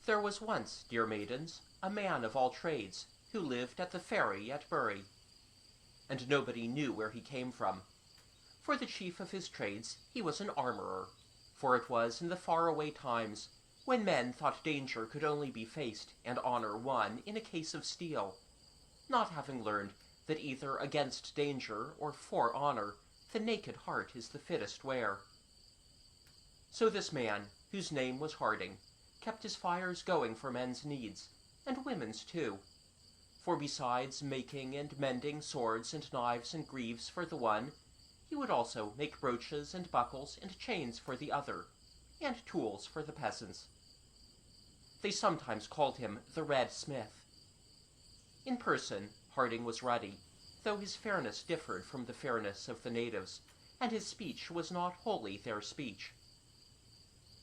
There was once, dear maidens, a man of all trades, who lived at the ferry at Bury. And nobody knew where he came from. For the chief of his trades he was an armourer, for it was in the far-away times, when men thought danger could only be faced and honour won in a case of steel, not having learned that either against danger or for honour the naked heart is the fittest wear. So this man, whose name was Harding, kept his fires going for men's needs, and women's too. For besides making and mending swords and knives and greaves for the one, he would also make brooches and buckles and chains for the other, and tools for the peasants. They sometimes called him the Red Smith. In person, Harding was ruddy, though his fairness differed from the fairness of the natives, and his speech was not wholly their speech.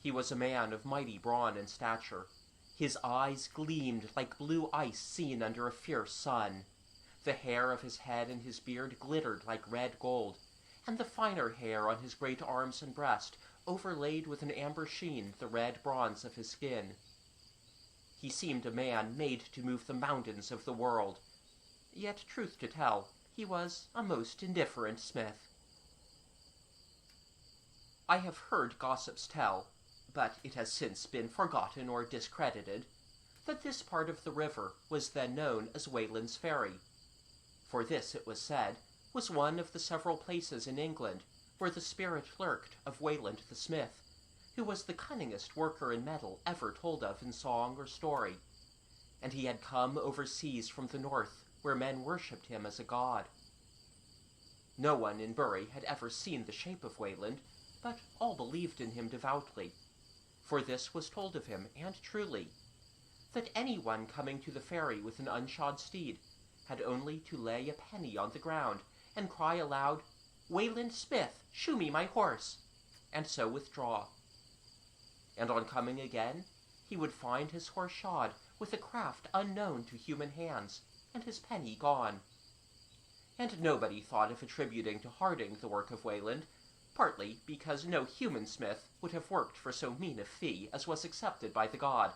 He was a man of mighty brawn and stature. His eyes gleamed like blue ice seen under a fierce sun. The hair of his head and his beard glittered like red gold, and the finer hair on his great arms and breast overlaid with an amber sheen the red bronze of his skin. He seemed a man made to move the mountains of the world, yet, truth to tell, he was a most indifferent smith. I have heard gossips tell, but it has since been forgotten or discredited, that this part of the river was then known as Weyland's Ferry. For this, it was said, was one of the several places in England where the spirit lurked of Weyland the smith, who was the cunningest worker in metal ever told of in song or story, and he had come overseas from the north, where men worshipped him as a god. No one in Bury had ever seen the shape of Weyland, but all believed in him devoutly, for this was told of him, and truly, that any one coming to the ferry with an unshod steed had only to lay a penny on the ground, and cry aloud, "Weyland Smith, shoe me my horse," and so withdraw. And on coming again, he would find his horse shod with a craft unknown to human hands, and his penny gone. And nobody thought of attributing to Harding the work of Weyland, partly because no human smith would have worked for so mean a fee as was accepted by the god,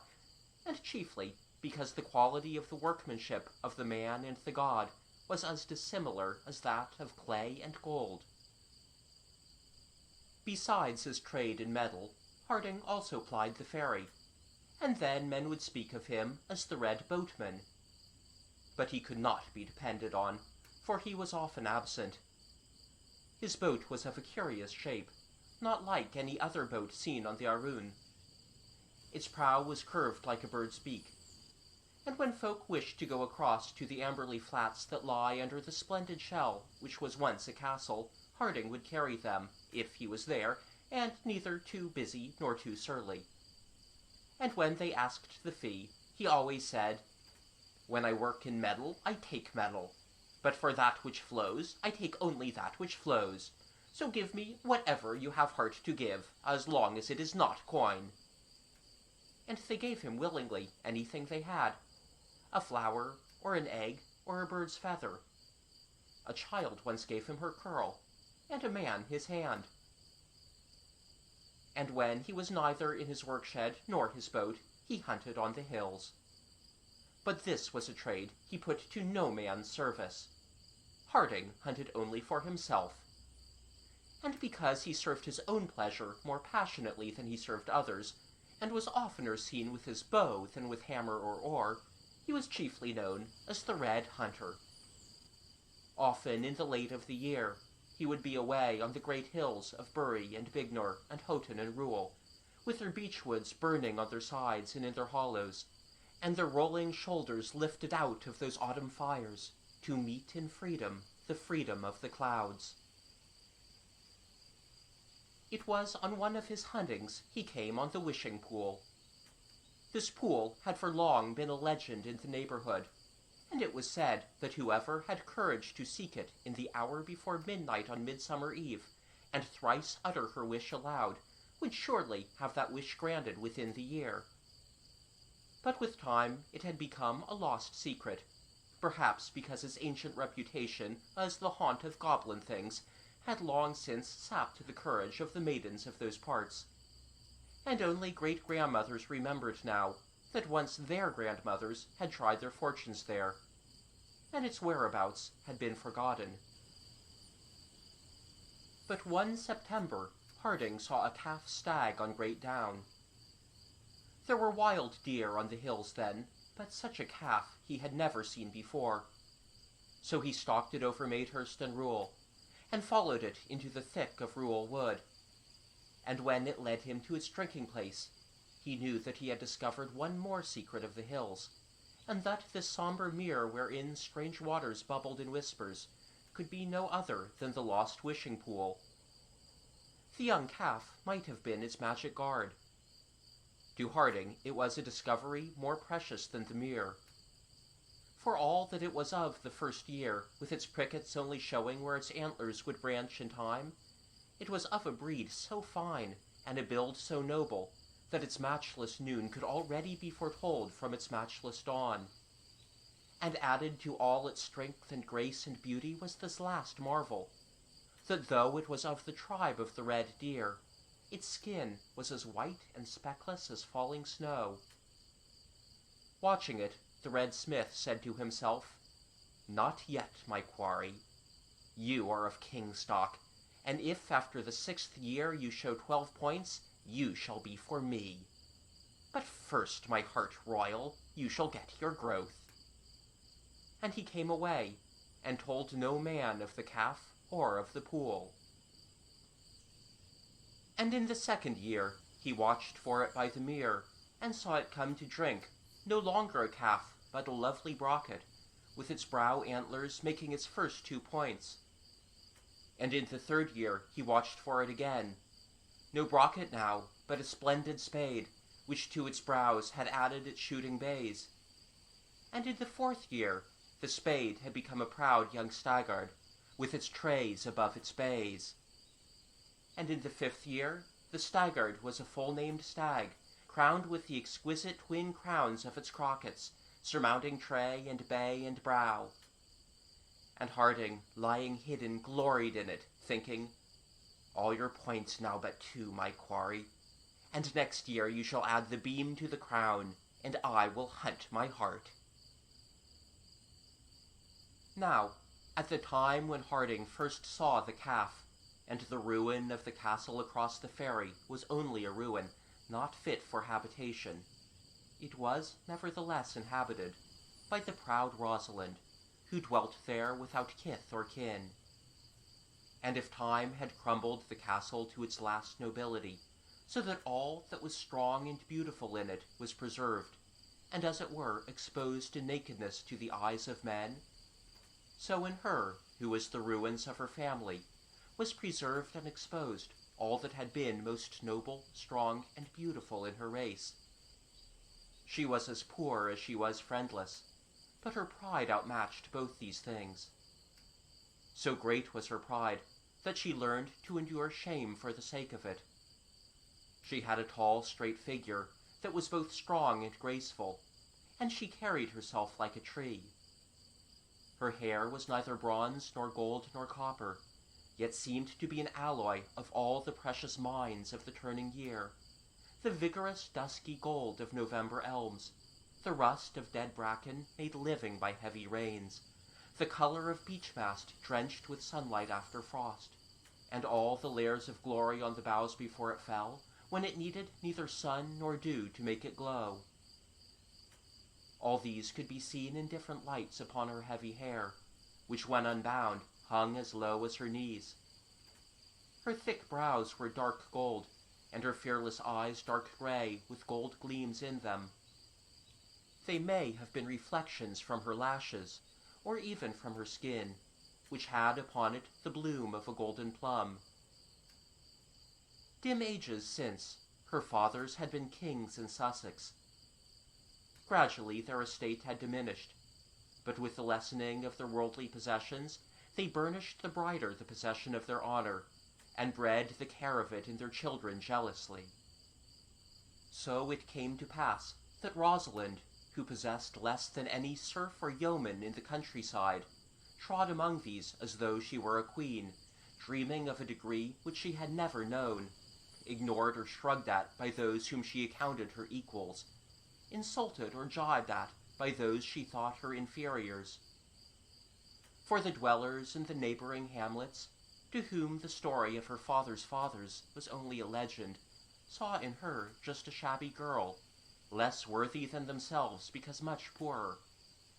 and chiefly because the quality of the workmanship of the man and the god was as dissimilar as that of clay and gold. Besides his trade in metal, Harding also plied the ferry, and then men would speak of him as the Red Boatman. But he could not be depended on, for he was often absent. His boat was of a curious shape, not like any other boat seen on the Arun. Its prow was curved like a bird's beak, and when folk wished to go across to the amberly flats that lie under the splendid shell which was once a castle, Harding would carry them, if he was there, and neither too busy nor too surly. And when they asked the fee, he always said, "When I work in metal, I take metal. But for that which flows, I take only that which flows. So give me whatever you have heart to give, as long as it is not coin." And they gave him willingly anything they had, a flower, or an egg, or a bird's feather. A child once gave him her curl, and a man his hand. And when he was neither in his workshed nor his boat, he hunted on the hills. But this was a trade he put to no man's service. Harding hunted only for himself. And because he served his own pleasure more passionately than he served others, and was oftener seen with his bow than with hammer or oar, he was chiefly known as the Red Hunter. Often in the late of the year, he would be away on the great hills of Bury and Bignor and Houghton and Rule, with their beechwoods burning on their sides and in their hollows, and their rolling shoulders lifted out of those autumn fires, to meet in freedom the freedom of the clouds. It was on one of his huntings he came on the wishing pool. This pool had for long been a legend in the neighbourhood, and it was said that whoever had courage to seek it in the hour before midnight on Midsummer Eve, and thrice utter her wish aloud, would surely have that wish granted within the year. But with time it had become a lost secret, perhaps because its ancient reputation as the haunt of goblin things had long since sapped the courage of the maidens of those parts, and only great-grandmothers remembered now that once their grandmothers had tried their fortunes there, and its whereabouts had been forgotten. But one September, Harding saw a calf stag on Great Down. There were wild deer on the hills then, but such a calf he had never seen before. So he stalked it over Madehurst and Rule, and followed it into the thick of Rule Wood. And when it led him to its drinking place, he knew that he had discovered one more secret of the hills, and that this sombre mere wherein strange waters bubbled in whispers could be no other than the lost wishing pool. The young calf might have been its magic guard. To Harding it was a discovery more precious than the mere. For all that it was of the first year, with its prickets only showing where its antlers would branch in time, it was of a breed so fine, and a build so noble, that its matchless noon could already be foretold from its matchless dawn. And added to all its strength and grace and beauty was this last marvel, that though it was of the tribe of the red deer, its skin was as white and speckless as falling snow. Watching it, the red smith said to himself, "Not yet, my quarry. You are of king stock, and if after the 6th year you show 12 points, you shall be for me. But first, my heart royal, you shall get your growth." And he came away, and told no man of the calf or of the pool. And in the 2nd year he watched for it by the mere, and saw it come to drink, no longer a calf, but a lovely brocket, with its brow antlers making its first 2 points. And in the 3rd year he watched for it again, no brocket now, but a splendid spade, which to its brows had added its shooting bays. And in the 4th year the spade had become a proud young staggard, with its trays above its bays. And in the 5th year the staggard was a full-named stag, crowned with the exquisite twin crowns of its crockets, surmounting tray and bay and brow. And Harding, lying hidden, gloried in it, thinking, "All your points now but 2, my quarry, and next year you shall add the beam to the crown, and I will hunt my heart." Now, at the time when Harding first saw the calf, and the ruin of the castle across the ferry was only a ruin, not fit for habitation, it was nevertheless inhabited by the proud Rosalind, who dwelt there without kith or kin. And if time had crumbled the castle to its last nobility, so that all that was strong and beautiful in it was preserved, and as it were exposed in nakedness to the eyes of men, so in her, who was the ruins of her family, was preserved and exposed all that had been most noble, strong, and beautiful in her race. She was as poor as she was friendless, but her pride outmatched both these things. So great was her pride that she learned to endure shame for the sake of it. She had a tall, straight figure that was both strong and graceful, and she carried herself like a tree. Her hair was neither bronze nor gold nor copper, yet seemed to be an alloy of all the precious mines of the turning year, the vigorous dusky gold of November elms, the rust of dead bracken made living by heavy rains, the color of beech mast drenched with sunlight after frost, and all the layers of glory on the boughs before it fell, when it needed neither sun nor dew to make it glow. All these could be seen in different lights upon her heavy hair, which when unbound hung as low as her knees. Her thick brows were dark gold, and her fearless eyes dark gray with gold gleams in them. They may have been reflections from her lashes, or even from her skin, which had upon it the bloom of a golden plum. Dim ages since, her fathers had been kings in Sussex. Gradually their estate had diminished, but with the lessening of their worldly possessions, they burnished the brighter the possession of their honor, and bred the care of it in their children jealously. So it came to pass that Rosalind, who possessed less than any serf or yeoman in the countryside, trod among these as though she were a queen, dreaming of a degree which she had never known, ignored or shrugged at by those whom she accounted her equals, insulted or jibed at by those she thought her inferiors. For the dwellers in the neighboring hamlets, to whom the story of her father's fathers was only a legend, saw in her just a shabby girl, less worthy than themselves because much poorer,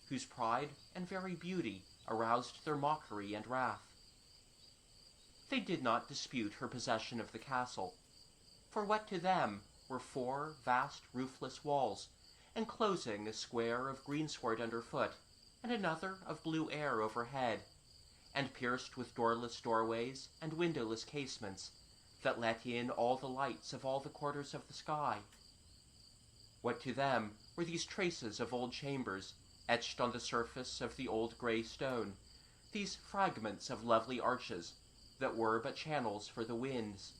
whose pride and very beauty aroused their mockery and wrath. They did not dispute her possession of the castle, for what to them were 4 vast roofless walls, enclosing a square of greensward underfoot, and another of blue air overhead, and pierced with doorless doorways and windowless casements that let in all the lights of all the quarters of the sky. What to them were these traces of old chambers etched on the surface of the old grey stone, these fragments of lovely arches that were but channels for the winds?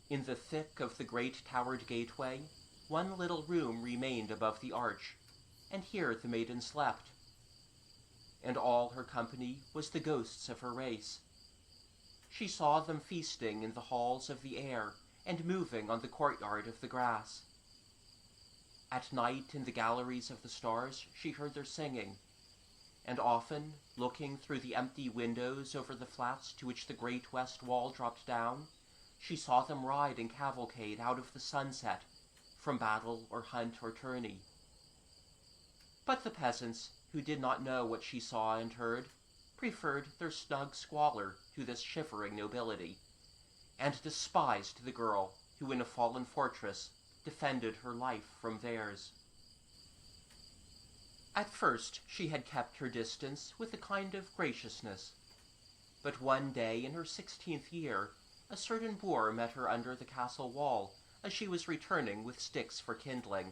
In the thick of the great towered gateway, one little room remained above the arch, and here the maiden slept. And all her company was the ghosts of her race. She saw them feasting in the halls of the air, and moving on the courtyard of the grass. At night in the galleries of the stars she heard their singing, and often, looking through the empty windows over the flats to which the great west wall dropped down, she saw them ride in cavalcade out of the sunset, from battle or hunt or tourney. But the peasants, who did not know what she saw and heard, preferred their snug squalor to this shivering nobility, and despised the girl who in a fallen fortress defended her life from theirs. At first she had kept her distance with a kind of graciousness, but one day in her 16th year a certain boor met her under the castle wall as she was returning with sticks for kindling,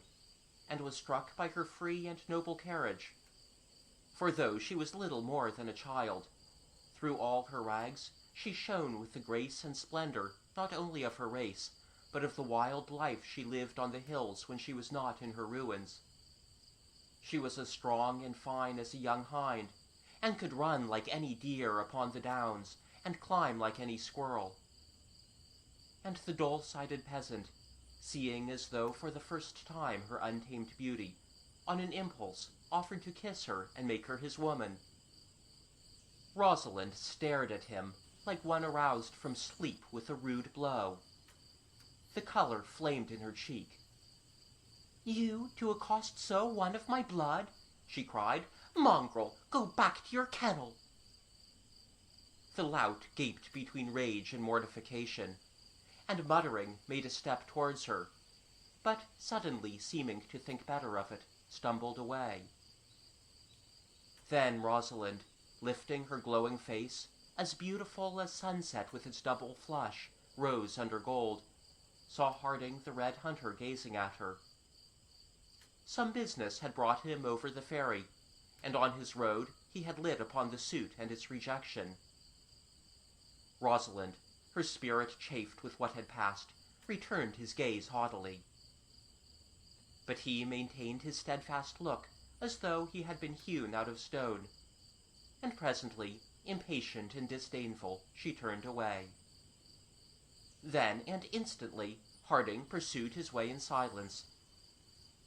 and was struck by her free and noble carriage. For though she was little more than a child, through all her rags she shone with the grace and splendor not only of her race, but of the wild life she lived on the hills when she was not in her ruins. She was as strong and fine as a young hind, and could run like any deer upon the downs, and climb like any squirrel. And the dull-sighted peasant, seeing as though for the first time her untamed beauty, on an impulse offered to kiss her and make her his woman. Rosalind stared at him like one aroused from sleep with a rude blow. The color flamed in her cheek. "You to accost so one of my blood?" she cried. "Mongrel, go back to your kennel." The lout gaped between rage and mortification, and muttering made a step towards her, but suddenly seeming to think better of it, stumbled away. Then Rosalind, lifting her glowing face, as beautiful as sunset with its double flush, rose under gold, saw Harding the red hunter gazing at her. Some business had brought him over the ferry, and on his road he had lit upon the suit and its rejection. Rosalind, her spirit chafed with what had passed, returned his gaze haughtily. But he maintained his steadfast look, as though he had been hewn out of stone, and presently, impatient and disdainful, she turned away. Then and instantly Harding pursued his way in silence,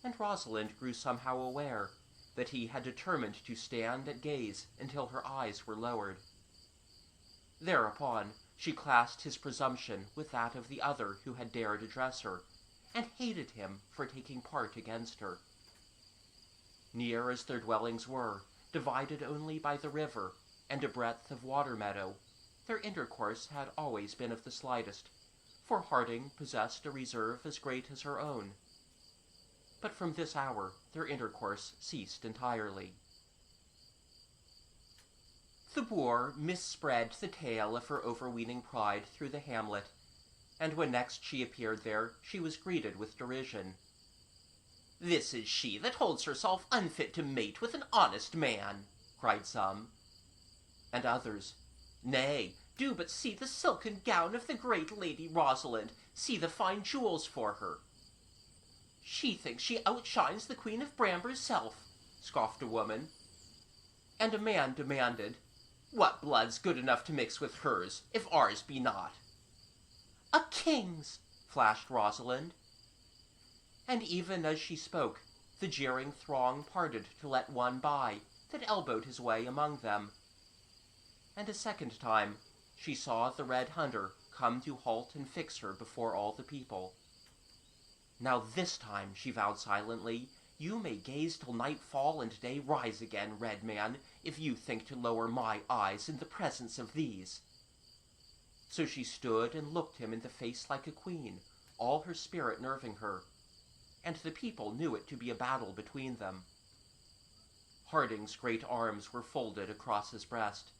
and Rosalind grew somehow aware that he had determined to stand at gaze until her eyes were lowered. Thereupon she classed his presumption with that of the other who had dared address her, and hated him for taking part against her. Near as their dwellings were, divided only by the river and a breadth of water-meadow, their intercourse had always been of the slightest, for Harding possessed a reserve as great as her own. But from this hour their intercourse ceased entirely. The boor misspread the tale of her overweening pride through the hamlet, and when next she appeared there she was greeted with derision. "This is she that holds herself unfit to mate with an honest man," cried some. And others, "Nay, do but see the silken gown of the great Lady Rosalind, see the fine jewels for her." "She thinks she outshines the Queen of Bramber's self," scoffed a woman. And a man demanded, "What blood's good enough to mix with hers, if ours be not?" "A king's," flashed Rosalind. And even as she spoke, the jeering throng parted to let one by that elbowed his way among them. And a second time she saw the red hunter come to halt and fix her before all the people. "Now this time," she vowed silently, "you may gaze till night fall and day rise again, red man, if you think to lower my eyes in the presence of these." So she stood and looked him in the face like a queen, all her spirit nerving her, and the people knew it to be a battle between them. Harding's great arms were folded across his breast,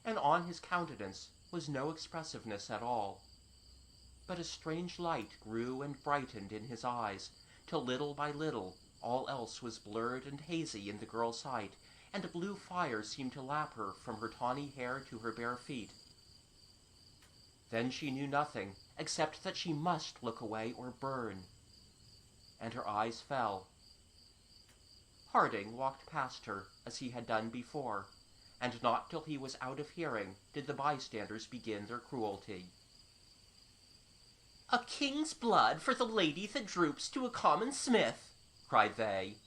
and on his countenance was no expressiveness at all. But a strange light grew and brightened in his eyes, till little by little all else was blurred and hazy in the girl's sight, and a blue fire seemed to lap her from her tawny hair to her bare feet. Then she knew nothing except that she must look away or burn, and her eyes fell. Harding walked past her as he had done before, and not till he was out of hearing did the bystanders begin their cruelty. "A king's blood for the lady that droops to a common smith," cried they.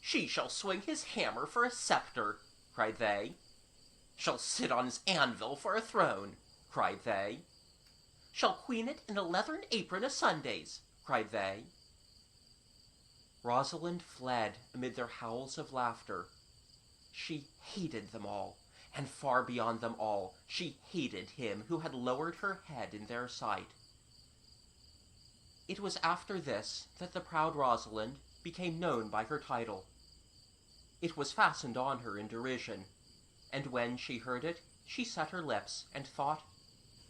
"She shall swing his hammer for a scepter," cried they. "Shall sit on his anvil for a throne," cried they. "Shall queen it in a leathern apron o' Sundays," cried they. Rosalind fled amid their howls of laughter. She hated them all, and far beyond them all, she hated him who had lowered her head in their sight. It was after this that the proud Rosalind became known by her title. It was fastened on her in derision, and when she heard it, she set her lips and thought,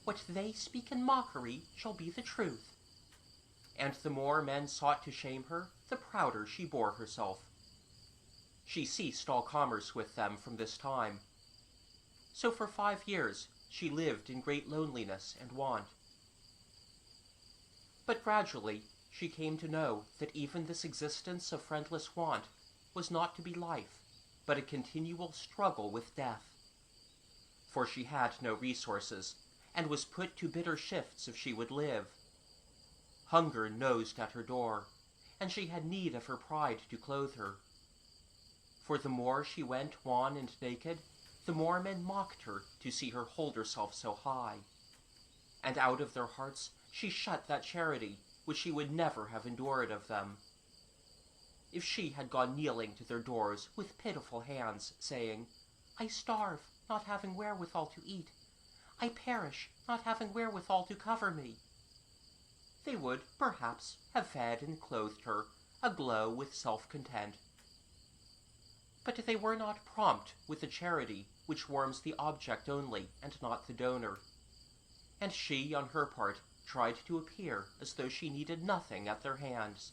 "What they speak in mockery shall be the truth." And the more men sought to shame her, the prouder she bore herself. She ceased all commerce with them from this time. So for 5 years she lived in great loneliness and want. But gradually she came to know that even this existence of friendless want was not to be life, but a continual struggle with death. For she had no resources, and was put to bitter shifts if she would live. Hunger nosed at her door, and she had need of her pride to clothe her. For the more she went wan and naked, the more men mocked her to see her hold herself so high. And out of their hearts she shut that charity which she would never have endured of them. If she had gone kneeling to their doors with pitiful hands, saying, "I starve, not having wherewithal to eat. I perish, not having wherewithal to cover me," they would, perhaps, have fed and clothed her, aglow with self-content. But they were not prompt with the charity which warms the object only, and not the donor. And she, on her part, tried to appear as though she needed nothing at their hands.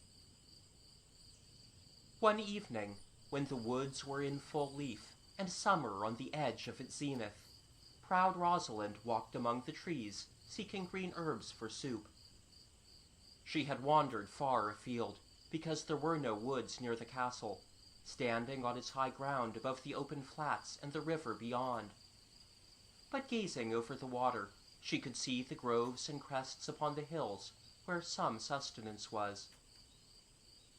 One evening, when the woods were in full leaf, and summer on the edge of its zenith, proud Rosalind walked among the trees, seeking green herbs for soup. She had wandered far afield, because there were no woods near the castle, standing on its high ground above the open flats and the river beyond. But gazing over the water, she could see the groves and crests upon the hills, where some sustenance was.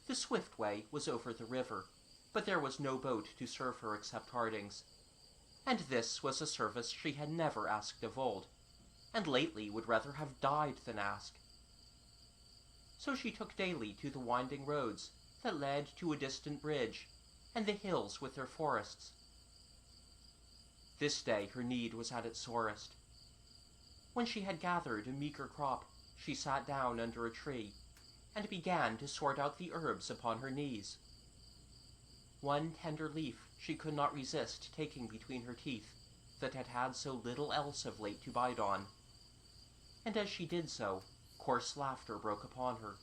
The swift way was over the river, but there was no boat to serve her except Harding's, and this was a service she had never asked of old, and lately would rather have died than ask. So she took daily to the winding roads that led to a distant bridge, and the hills with their forests. This day her need was at its sorest. When she had gathered a meager crop, she sat down under a tree, and began to sort out the herbs upon her knees. One tender leaf she could not resist taking between her teeth, that had had so little else of late to bite on, and as she did so, coarse laughter broke upon her.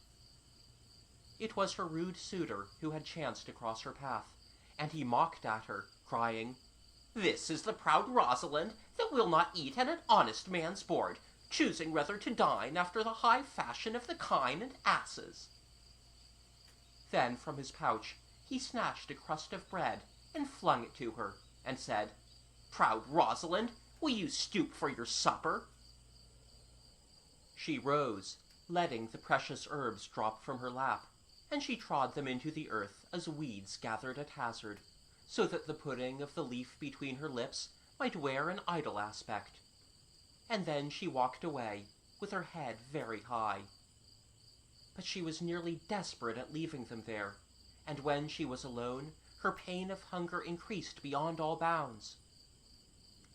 It was her rude suitor who had chanced to cross her path, and he mocked at her, crying, "This is the proud Rosalind that will not eat at an honest man's board, choosing rather to dine after the high fashion of the kine and asses." Then from his pouch he snatched a crust of bread and flung it to her, and said, "Proud Rosalind, will you stoop for your supper?" She rose, letting the precious herbs drop from her lap, and she trod them into the earth as weeds gathered at hazard, so that the putting of the leaf between her lips might wear an idle aspect. And then she walked away, with her head very high. But she was nearly desperate at leaving them there, and when she was alone, her pain of hunger increased beyond all bounds.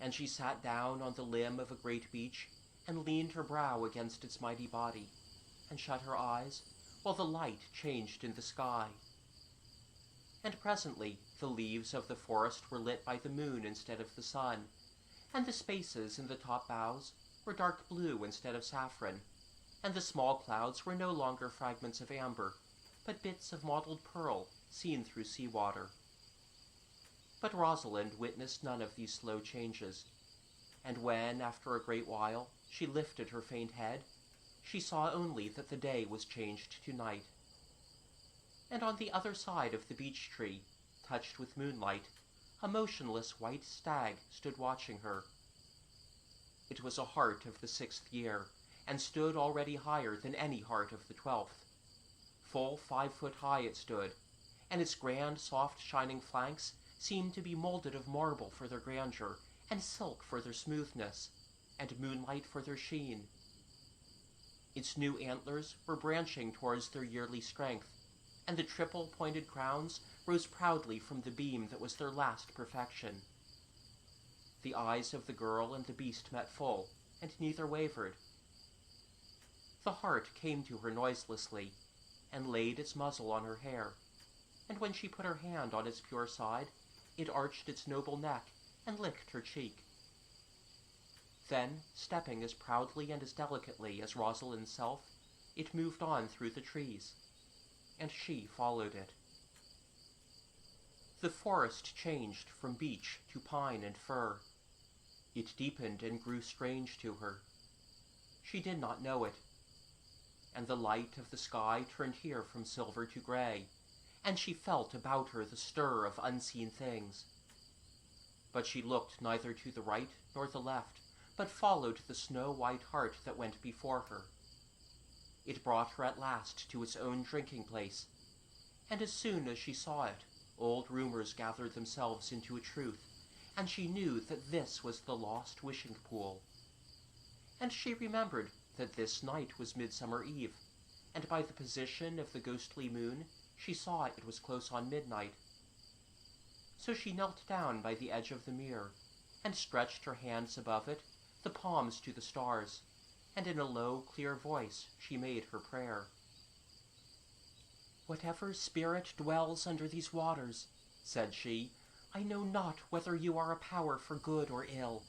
And she sat down on the limb of a great beech, and leaned her brow against its mighty body, and shut her eyes, while the light changed in the sky. And presently the leaves of the forest were lit by the moon instead of the sun, and the spaces in the top boughs were dark blue instead of saffron, and the small clouds were no longer fragments of amber, but bits of mottled pearl seen through sea-water. But Rosalind witnessed none of these slow changes, and when, after a great while, she lifted her faint head, she saw only that the day was changed to night. And on the other side of the beech tree, touched with moonlight, a motionless white stag stood watching her. It was a hart of the 6th year, and stood already higher than any hart of the 12th. Full 5 foot high it stood, and its grand, soft, shining flanks seemed to be molded of marble for their grandeur, and silk for their smoothness, and moonlight for their sheen. Its new antlers were branching towards their yearly strength, and the triple-pointed crowns rose proudly from the beam that was their last perfection. The eyes of the girl and the beast met full, and neither wavered. The hart came to her noiselessly, and laid its muzzle on her hair, and when she put her hand on its pure side, it arched its noble neck and licked her cheek. Then, stepping as proudly and as delicately as Rosalind's self, it moved on through the trees, and she followed it. The forest changed from beech to pine and fir. It deepened and grew strange to her. She did not know it. And the light of the sky turned here from silver to gray, and she felt about her the stir of unseen things. But she looked neither to the right nor the left, but followed the snow-white hart that went before her. It brought her at last to its own drinking place, and as soon as she saw it, old rumors gathered themselves into a truth, and she knew that this was the lost wishing pool. And she remembered that this night was Midsummer Eve, and by the position of the ghostly moon, she saw it was close on midnight. So she knelt down by the edge of the mirror, and stretched her hands above it, the palms to the stars, and in a low, clear voice she made her prayer. "Whatever spirit dwells under these waters," said she, "I know not whether you are a power for good or ill.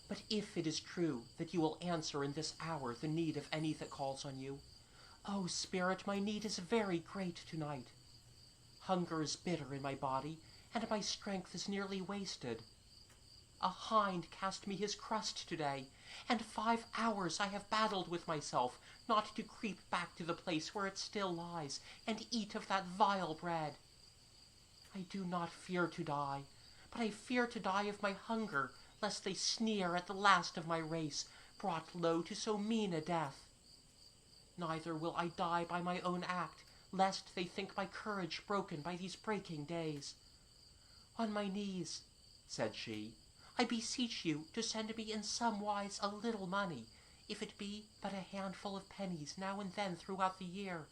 But if it is true that you will answer in this hour the need of any that calls on you, oh, spirit, my need is very great tonight. Hunger is bitter in my body, and my strength is nearly wasted. A hind cast me his crust today, and 5 hours I have battled with myself not to creep back to the place where it still lies, and eat of that vile bread. I do not fear to die, but I fear to die of my hunger, lest they sneer at the last of my race, brought low to so mean a death. Neither will I die by my own act, lest they think my courage broken by these breaking days. On my knees," said she, "I beseech you to send me in some wise a little money, if it be but a handful of pennies now and then throughout the year,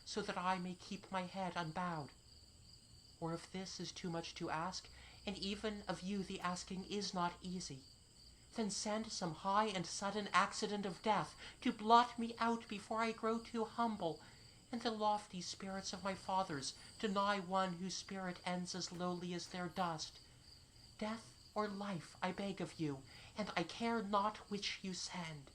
so that I may keep my head unbowed. Or if this is too much to ask, and even of you the asking is not easy, then send some high and sudden accident of death to blot me out before I grow too humble, and the lofty spirits of my fathers deny one whose spirit ends as lowly as their dust. Death or life I beg of you, and I care not which you send."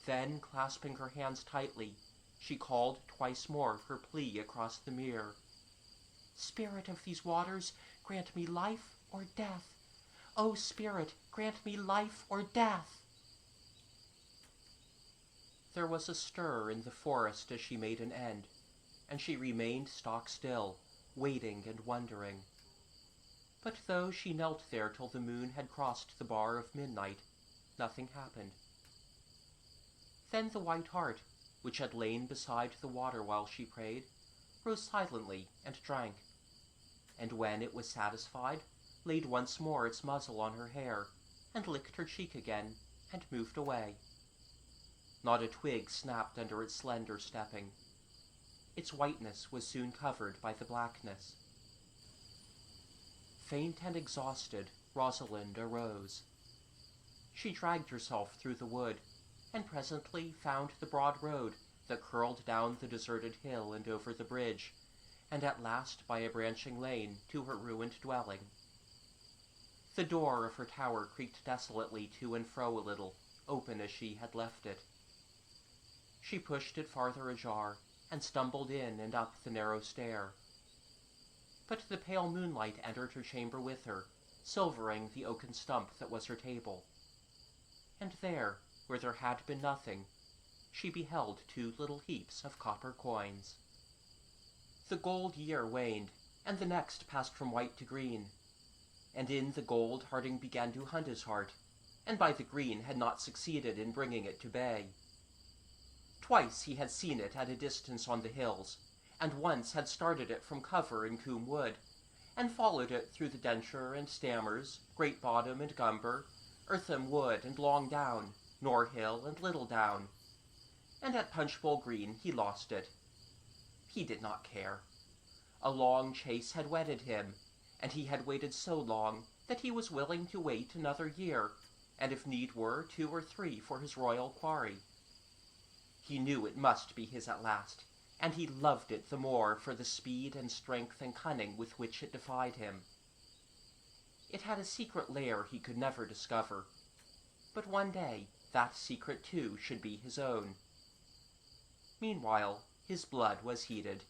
Then, clasping her hands tightly, she called twice more her plea across the mirror. "Spirit of these waters, grant me life or death. O spirit, grant me life or death." There was a stir in the forest as she made an end, and she remained stock still, waiting and wondering. But though she knelt there till the moon had crossed the bar of midnight, nothing happened. Then the white hart, which had lain beside the water while she prayed, rose silently and drank, and when it was satisfied, laid once more its muzzle on her hair, and licked her cheek again, and moved away. Not a twig snapped under its slender stepping. Its whiteness was soon covered by the blackness. Faint and exhausted, Rosalind arose. She dragged herself through the wood, and presently found the broad road that curled down the deserted hill and over the bridge, and at last by a branching lane to her ruined dwelling. The door of her tower creaked desolately to and fro a little, open as she had left it. She pushed it farther ajar, and stumbled in and up the narrow stair. But the pale moonlight entered her chamber with her, silvering the oaken stump that was her table. And there, where there had been nothing, she beheld 2 little heaps of copper coins. The gold year waned, and the next passed from white to green, and in the gold Harding began to hunt his heart, and by the green had not succeeded in bringing it to bay. Twice he had seen it at a distance on the hills, and once had started it from cover in Coombe Wood, and followed it through the Denture and Stammers, Great Bottom and Gumber, Eartham Wood and Long Down, Nor Hill and Little Down, and at Punchbowl Green he lost it. He did not care. A long chase had wedded him, and he had waited so long that he was willing to wait another year, and if need were 2 or 3 for his royal quarry. He knew it must be his at last, and he loved it the more for the speed and strength and cunning with which it defied him. It had a secret lair he could never discover, but one day that secret too should be his own. Meanwhile his blood was heated,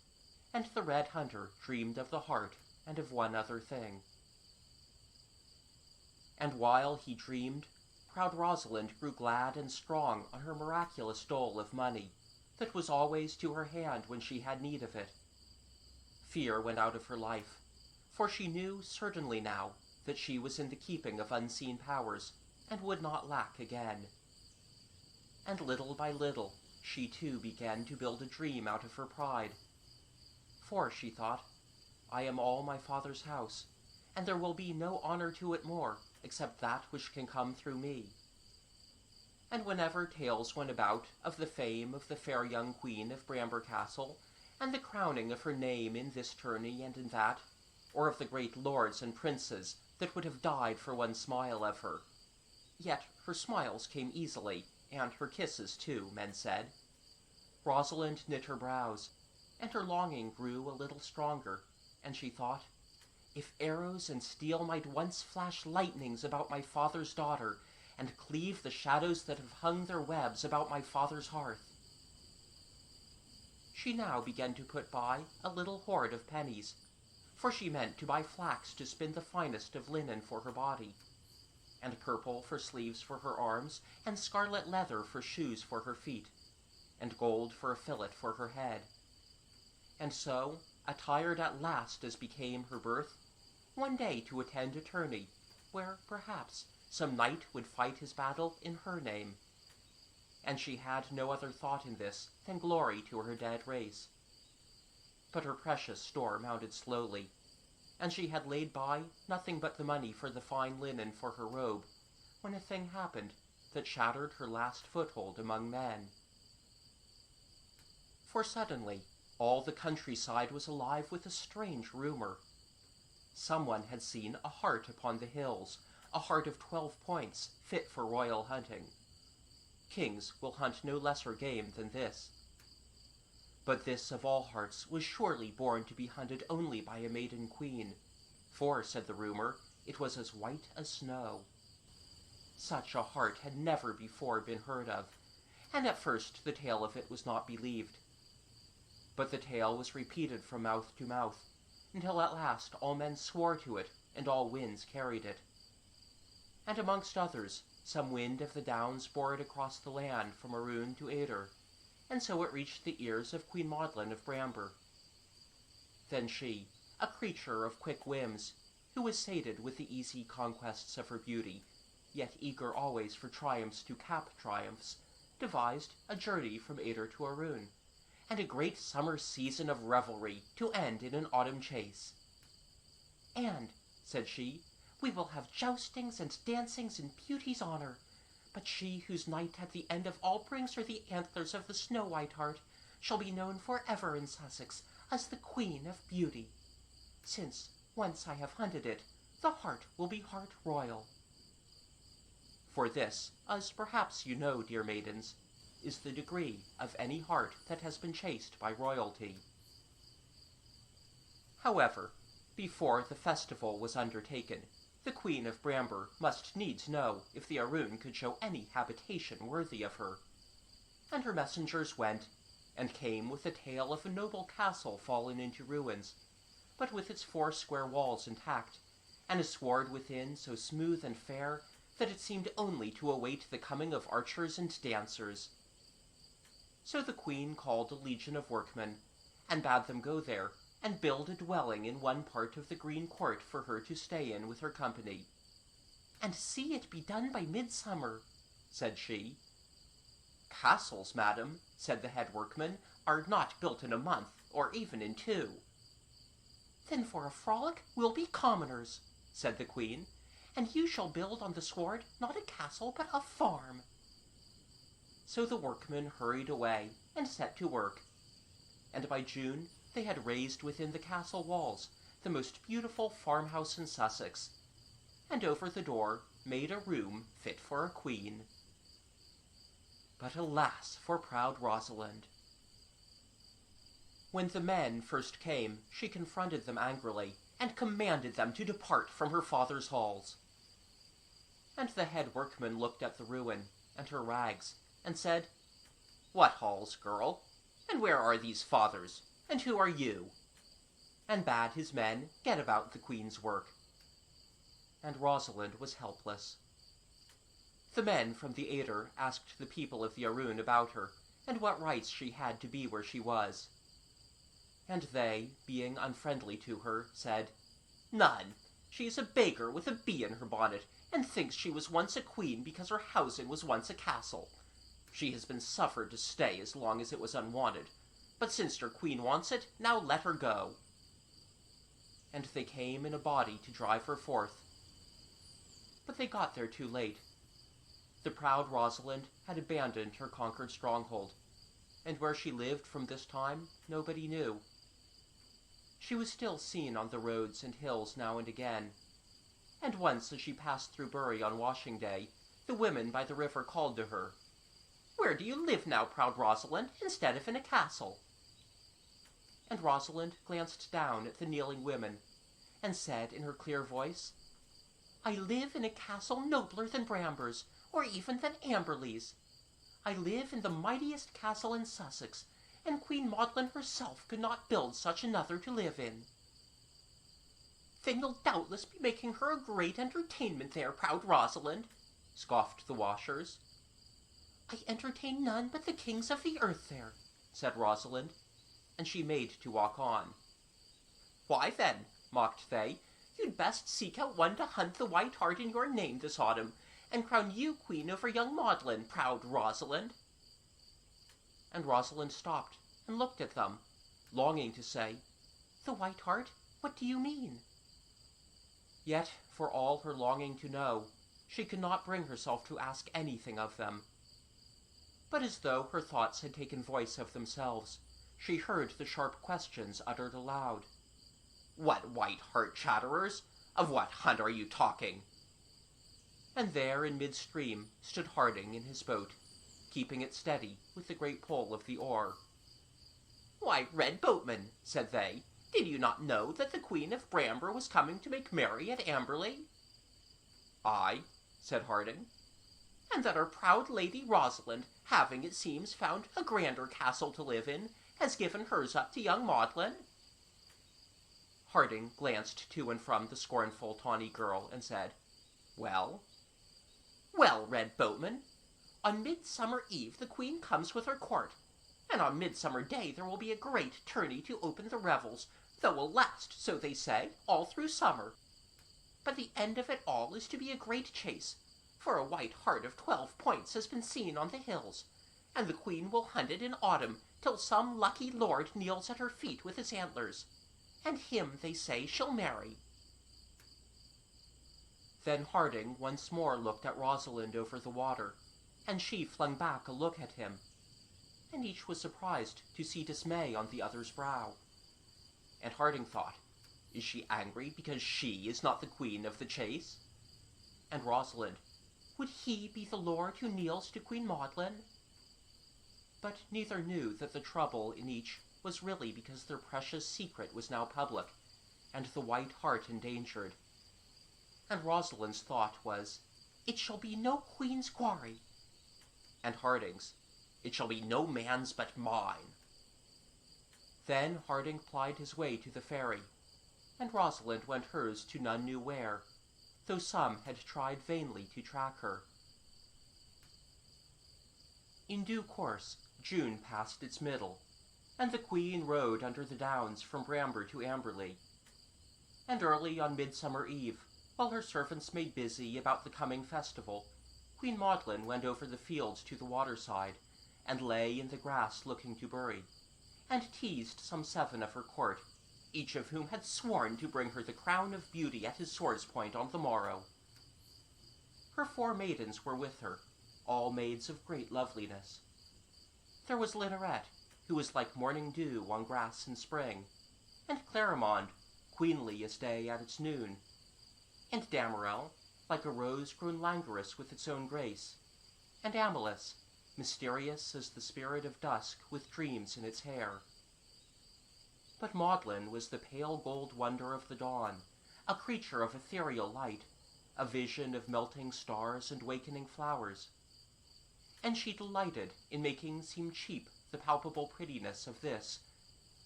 and the Red Hunter dreamed of the Hart and of one other thing. And while he dreamed, proud Rosalind grew glad and strong on her miraculous dole of money, that was always to her hand when she had need of it. Fear went out of her life, for she knew certainly now that she was in the keeping of unseen powers, and would not lack again. And little by little she too began to build a dream out of her pride. For, she thought, I am all my father's house, and there will be no honor to it more, except that which can come through me. And whenever tales went about of the fame of the fair young queen of Bramber Castle, and the crowning of her name in this tourney and in that, or of the great lords and princes that would have died for one smile of her, yet her smiles came easily, and her kisses too, men said, Rosalind knit her brows, and her longing grew a little stronger, and she thought, if arrows and steel might once flash lightnings about my father's daughter, and cleave the shadows that have hung their webs about my father's hearth. She now began to put by a little hoard of pennies, for she meant to buy flax to spin the finest of linen for her body, and purple for sleeves for her arms, and scarlet leather for shoes for her feet, and gold for a fillet for her head. And so, attired at last as became her birth, one day to attend a tourney, where, perhaps, some knight would fight his battle in her name. And she had no other thought in this than glory to her dead race. But her precious store mounted slowly, and she had laid by nothing but the money for the fine linen for her robe, when a thing happened that shattered her last foothold among men. For suddenly all the countryside was alive with a strange rumor. Someone had seen a hart upon the hills, a hart of 12 points, fit for royal hunting. Kings will hunt no lesser game than this. But this of all harts was surely born to be hunted only by a maiden queen, for, said the rumor, it was as white as snow. Such a hart had never before been heard of, and at first the tale of it was not believed. But the tale was repeated from mouth to mouth, until at last all men swore to it, and all winds carried it. And amongst others, some wind of the downs bore it across the land from Aroon to Ayr, and so it reached the ears of Queen Maudlin of Bramber. Then she, a creature of quick whims, who was sated with the easy conquests of her beauty, yet eager always for triumphs to cap triumphs, devised a journey from Ader to Arun, and a great summer season of revelry to end in an autumn chase. "And," said she, "we will have joustings and dancings in beauty's honour, but she whose knight at the end of all brings her the antlers of the snow-white hart shall be known for ever in Sussex as the Queen of Beauty. Since, once I have hunted it, the hart will be hart royal." For this, as perhaps you know, dear maidens, is the degree of any hart that has been chased by royalty. However, before the festival was undertaken, the Queen of Bramber must needs know if the Arun could show any habitation worthy of her, and her messengers went, and came with a tale of a noble castle fallen into ruins, but with its 4 square walls intact, and a sward within so smooth and fair that it seemed only to await the coming of archers and dancers. So the Queen called a legion of workmen, and bade them go there, and build a dwelling in one part of the green court for her to stay in with her company. "And see it be done by midsummer," said she. "Castles, madam," said the head workman, "are not built in a month, or even in 2. "Then for a frolic we'll be commoners," said the Queen, "and you shall build on the sward not a castle but a farm." So the workmen hurried away and set to work, and by June they had raised within the castle walls the most beautiful farmhouse in Sussex, and over the door made a room fit for a queen. But alas for proud Rosalind! When the men first came, she confronted them angrily, and commanded them to depart from her father's halls. And the head workman looked at the ruin, and her rags, and said, "What halls, girl? And where are these fathers? And who are you?" and bade his men get about the Queen's work. And Rosalind was helpless. The men from the Ader asked the people of the Arun about her, and what rights she had to be where she was. And they, being unfriendly to her, said, "None. She is a beggar with a bee in her bonnet, and thinks she was once a queen because her housing was once a castle. She has been suffered to stay as long as it was unwanted, but since your queen wants it, now let her go." And they came in a body to drive her forth. But they got there too late. The proud Rosalind had abandoned her conquered stronghold, and where she lived from this time nobody knew. She was still seen on the roads and hills now and again, and once as she passed through Bury on washing day, the women by the river called to her, "Where do you live now, proud Rosalind, instead of in a castle?" And Rosalind glanced down at the kneeling women, and said in her clear voice, "I live in a castle nobler than Bramber's, or even than Amberley's. I live in the mightiest castle in Sussex, and Queen Maudlin herself could not build such another to live in." "Then you'll doubtless be making her a great entertainment there, proud Rosalind," scoffed the washers. "I entertain none but the kings of the earth there," said Rosalind, and she made to walk on. "Why then," mocked they, "you'd best seek out one to hunt the white hart in your name this autumn, and crown you queen over young Maudlin, proud Rosalind." And Rosalind stopped and looked at them, longing to say, "The white hart? What do you mean?" Yet, for all her longing to know, she could not bring herself to ask anything of them. But as though her thoughts had taken voice of themselves, she heard the sharp questions uttered aloud. "What white hart, chatterers? Of what hunt are you talking?" And there in midstream stood Harding in his boat, keeping it steady with the great pull of the oar. "Why, Red Boatman," said they, "did you not know that the Queen of Bramber was coming to make merry at Amberley?" "Aye," said Harding. "And that our proud lady Rosalind, having, it seems, found a grander castle to live in, has given hers up to young Maudlin?" Harding glanced to and from the scornful, tawny girl, and said, "Well?" "Well, Red Boatman, on Midsummer Eve the Queen comes with her court, and on Midsummer Day there will be a great tourney to open the revels, that will last, so they say, all through summer. But the end of it all is to be a great chase, for a white hart of 12 points has been seen on the hills, and the queen will hunt it in autumn till some lucky lord kneels at her feet with his antlers, and him, they say, she'll marry." Then Harding once more looked at Rosalind over the water, and she flung back a look at him, and each was surprised to see dismay on the other's brow. And Harding thought, "Is she angry because she is not the queen of the chase?" And Rosalind, "Would he be the lord who kneels to Queen Maudlin?" But neither knew that the trouble in each was really because their precious secret was now public, and the white Hart endangered. And Rosalind's thought was, "It shall be no queen's quarry," and Harding's, "It shall be no man's but mine." Then Harding plied his way to the ferry, and Rosalind went hers to none knew where, though some had tried vainly to track her. In due course June passed its middle, and the queen rode under the downs from Bramber to Amberley. And early on Midsummer Eve, while her servants made busy about the coming festival, Queen Maudlin went over the fields to the waterside, and lay in the grass looking to Bury, and teased some 7 of her court, each of whom had sworn to bring her the crown of beauty at his sword's point on the morrow. Her 4 maidens were with her, all maids of great loveliness. There was Linoret, who was like morning dew on grass in spring, and Clarimonde, queenly as day at its noon, and Damerel, like a rose grown languorous with its own grace, and Amalus, mysterious as the spirit of dusk with dreams in its hair. But Maudlin was the pale gold wonder of the dawn, a creature of ethereal light, a vision of melting stars and wakening flowers. And she delighted in making seem cheap the palpable prettiness of this,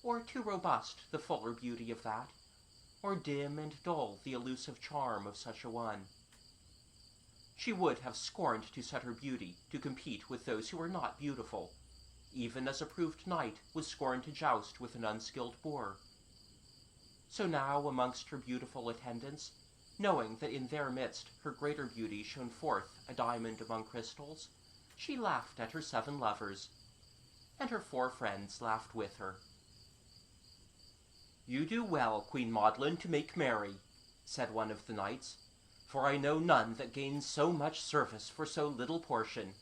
or too robust the fuller beauty of that, or dim and dull the elusive charm of such a one. She would have scorned to set her beauty to compete with those who were not beautiful, even as a proved knight was scorned to joust with an unskilled boor. So now amongst her beautiful attendants, knowing that in their midst her greater beauty shone forth a diamond among crystals, she laughed at her 7 lovers, and her 4 friends laughed with her. "You do well, Queen Maudlin, to make merry," said one of the knights, "for I know none that gains so much service for so little portion.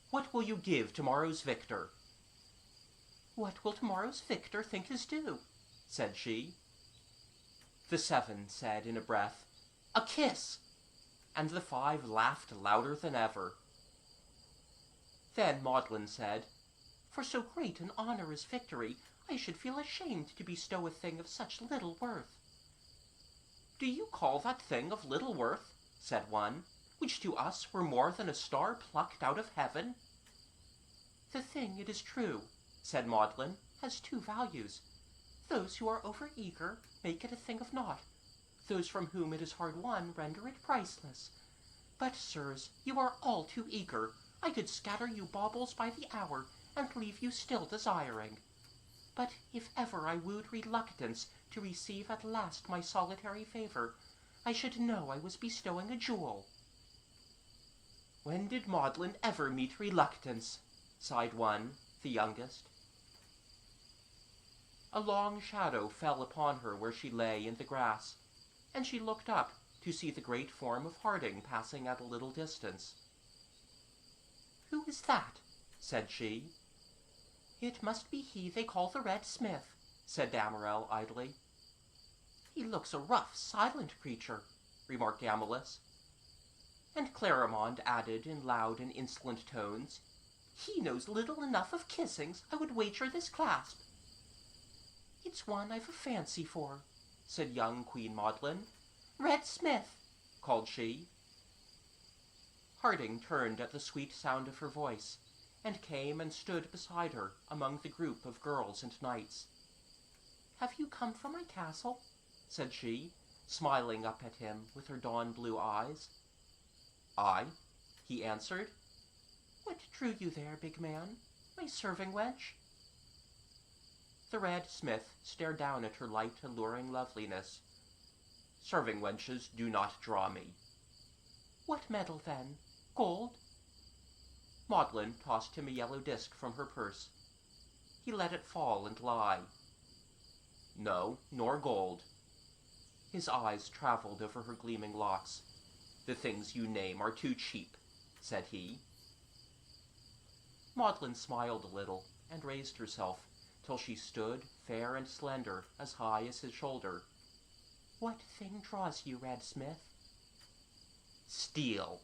What will you give tomorrow's victor?" "What will tomorrow's victor think his due?" said she. The 7 said in a breath, "A kiss!" and the 5 laughed louder than ever. Then Maudlin said, "For so great an honor as victory, I should feel ashamed to bestow a thing of such little worth." "Do you call that thing of little worth," said one, "which to us were more than a star plucked out of heaven?" "The thing, it is true," said Maudlin, "has 2 values. Those who are over-eager make it a thing of naught. Those from whom it is hard won render it priceless. But, sirs, you are all too eager. I could scatter you baubles by the hour, and leave you still desiring. But if ever I wooed reluctance to receive at last my solitary favor, I should know I was bestowing a jewel." "When did Maudlin ever meet reluctance?" sighed one, the youngest. A long shadow fell upon her where she lay in the grass, and she looked up to see the great form of Harding passing at a little distance. "Who is that?" said she. "It must be he they call the Red Smith," said Damerel idly. "He looks a rough, silent creature," remarked Amalus. And Clarimonde added in loud and insolent tones, "He knows little enough of kissings, I would wager this clasp." "It's one I've a fancy for," said young Queen Maudlin. "Red Smith," called she. Harding turned at the sweet sound of her voice, and came and stood beside her among the group of girls and knights. "Have you come from my castle?" said she, smiling up at him with her dawn-blue eyes. "Aye," he answered. "What drew you there, big man? My serving wench?" The Red Smith stared down at her light, alluring loveliness. "Serving wenches do not draw me." "What metal, then? Gold?" Maudlin tossed him a yellow disk from her purse. He let it fall and lie. No, nor gold. His eyes traveled over her gleaming locks. The things you name are too cheap, said he. Maudlin smiled a little and raised herself till she stood fair and slender, as high as his shoulder. What thing draws you, Red Smith? Steel.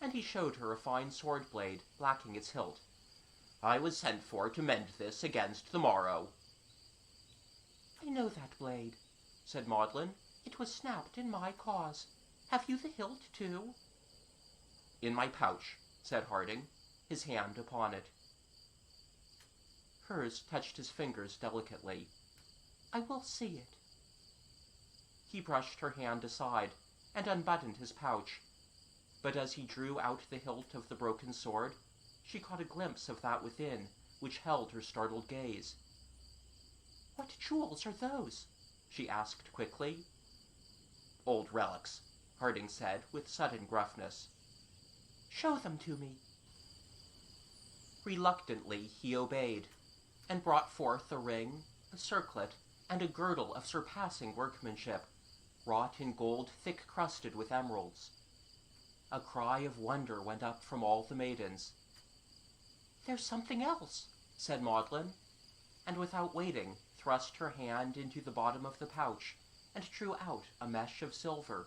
And he showed her a fine sword blade, lacking its hilt. I was sent for to mend this against the morrow. I know that blade, said Maudlin. It was snapped in my cause. Have you the hilt, too? In my pouch, said Harding, his hand upon it. Hers touched his fingers delicately. I will see it. He brushed her hand aside and unbuttoned his pouch, but as he drew out the hilt of the broken sword, she caught a glimpse of that within, which held her startled gaze. What jewels are those? She asked quickly. Old relics, Harding said with sudden gruffness. Show them to me. Reluctantly he obeyed, and brought forth a ring, a circlet, and a girdle of surpassing workmanship, wrought in gold thick-crusted with emeralds. A cry of wonder went up from all the maidens. There's something else, said Maudlin, and without waiting thrust her hand into the bottom of the pouch and drew out a mesh of silver.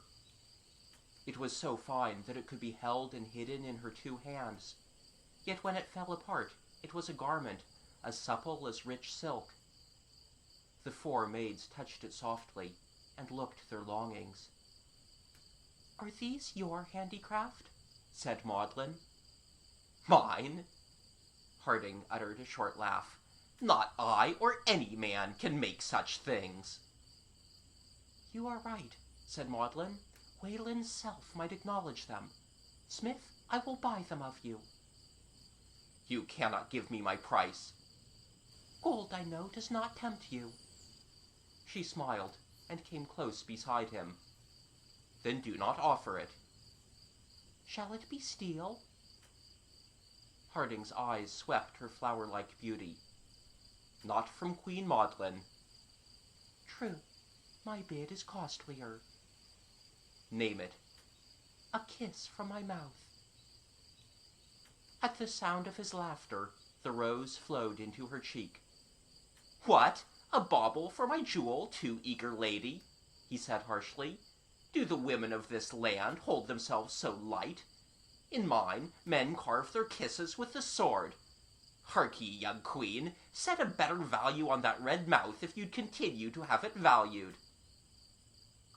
It was so fine that it could be held and hidden in her two hands, yet when it fell apart it was a garment as supple as rich silk. The four maids touched it softly and looked their longings. Are these your handicraft? Said Maudlin. Mine? Harding uttered a short laugh. Not I or any man can make such things. You are right, said Maudlin. Weyland's self might acknowledge them. Smith, I will buy them of you. You cannot give me my price. Gold, I know, does not tempt you. She smiled and came close beside him. Then do not offer it. Shall it be steel? Harding's eyes swept her flower-like beauty. Not from Queen Maudlin. True, my bid is costlier. Name it. A kiss from my mouth. At the sound of his laughter, the rose flowed into her cheek. What? A bauble for my jewel, too, eager lady? He said harshly. Do the women of this land hold themselves so light? In mine, men carve their kisses with the sword. Hark ye, young queen, set a better value on that red mouth if you'd continue to have it valued.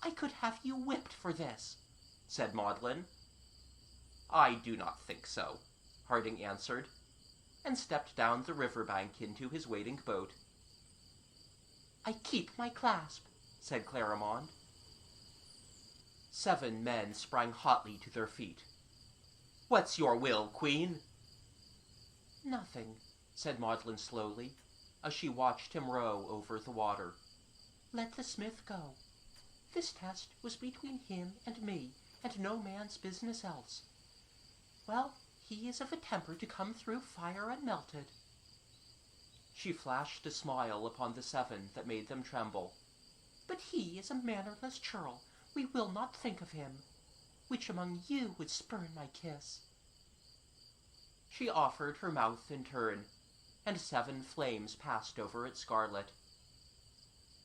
I could have you whipped for this, said Maudlin. I do not think so, Harding answered, and stepped down the river bank into his waiting boat. I keep my clasp, said Clarimonde. 7 men sprang hotly to their feet. What's your will, Queen? Nothing, said Maudlin slowly, as she watched him row over the water. Let the smith go. This test was between him and me, and no man's business else. Well, he is of a temper to come through fire unmelted. She flashed a smile upon the 7 that made them tremble. But he is a mannerless churl. We will not think of him. Which among you would spurn my kiss? She offered her mouth in turn, and 7 flames passed over its scarlet.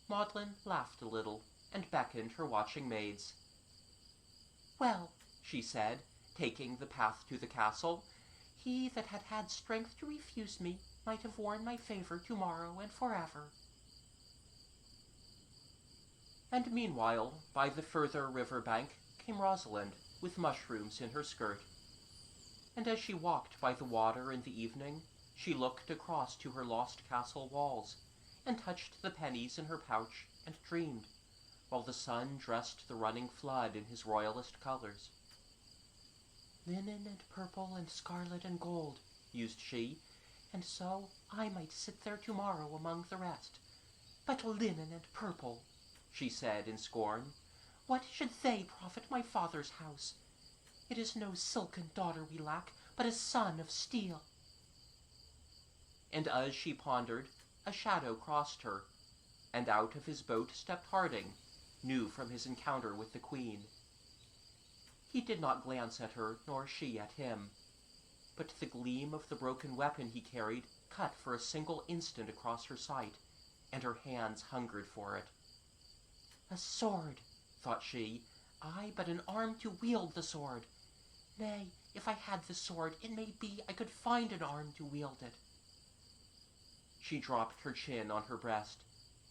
Maudlin laughed a little, and beckoned her watching maids. Well, she said, taking the path to the castle, he that had had strength to refuse me might have won my favor tomorrow and forever. And meanwhile, by the further river bank came Rosalind, with mushrooms in her skirt. And as she walked by the water in the evening, she looked across to her lost castle walls, and touched the pennies in her pouch, and dreamed, while the sun dressed the running flood in his royalest colors. Linen and purple and scarlet and gold, mused she, and so I might sit there tomorrow among the rest. But linen and purple, she said in scorn, what should they profit my father's house? It is no silken daughter we lack, but a son of steel." And as she pondered, a shadow crossed her, and out of his boat stepped Harding, new from his encounter with the Queen. He did not glance at her, nor she at him, but the gleam of the broken weapon he carried cut for a single instant across her sight, and her hands hungered for it. "A sword," thought she, "I but an arm to wield the sword. Nay, if I had the sword, it may be I could find an arm to wield it." She dropped her chin on her breast,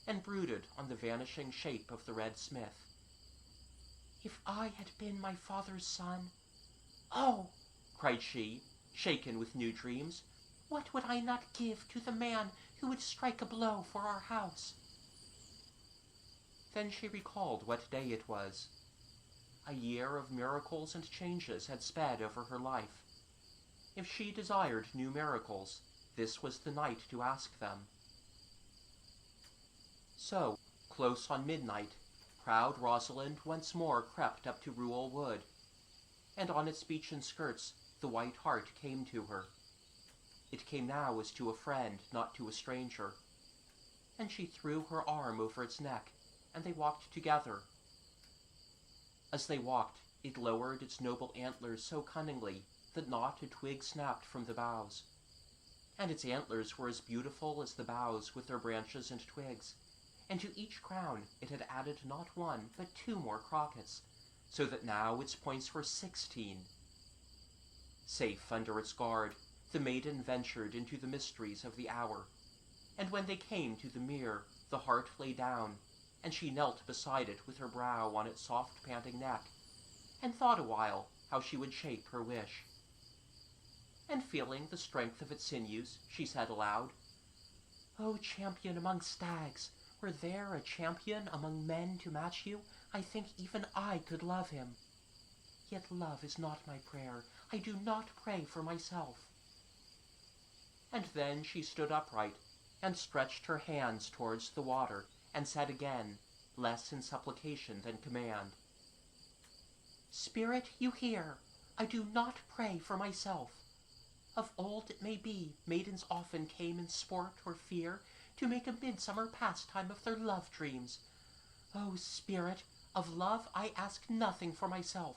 and brooded on the vanishing shape of the Red Smith. "If I had been my father's son, oh," cried she, shaken with new dreams, "what would I not give to the man who would strike a blow for our house?" Then she recalled what day it was. A year of miracles and changes had sped over her life. If she desired new miracles, this was the night to ask them. So, close on midnight, proud Rosalind once more crept up to Rule Wood, and on its beechen skirts the white hart came to her. It came now as to a friend, not to a stranger, and she threw her arm over its neck, and they walked together. As they walked, it lowered its noble antlers so cunningly that not a twig snapped from the boughs, and its antlers were as beautiful as the boughs with their branches and twigs, and to each crown it had added not one but 2 more crockets, so that now its points were 16. Safe under its guard, the maiden ventured into the mysteries of the hour, and when they came to the mere, the hart lay down, and she knelt beside it with her brow on its soft panting neck, and thought awhile how she would shape her wish. And feeling the strength of its sinews, she said aloud, "O champion among stags, were there a champion among men to match you, I think even I could love him. Yet love is not my prayer. I do not pray for myself." And then she stood upright, and stretched her hands towards the water, and said again, less in supplication than command, "Spirit, you hear, I do not pray for myself. Of old, it may be, maidens often came in sport or fear to make a midsummer pastime of their love dreams. O Spirit, of love I ask nothing for myself.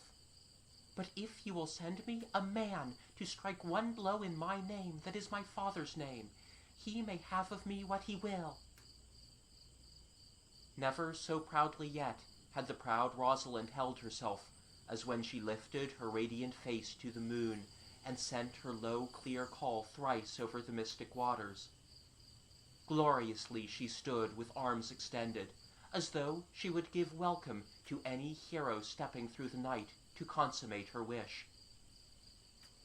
But if you will send me a man to strike one blow in my name that is my father's name, he may have of me what he will." Never so proudly yet had the proud Rosalind held herself as when she lifted her radiant face to the moon and sent her low clear call thrice over the mystic waters. Gloriously she stood with arms extended, as though she would give welcome to any hero stepping through the night to consummate her wish.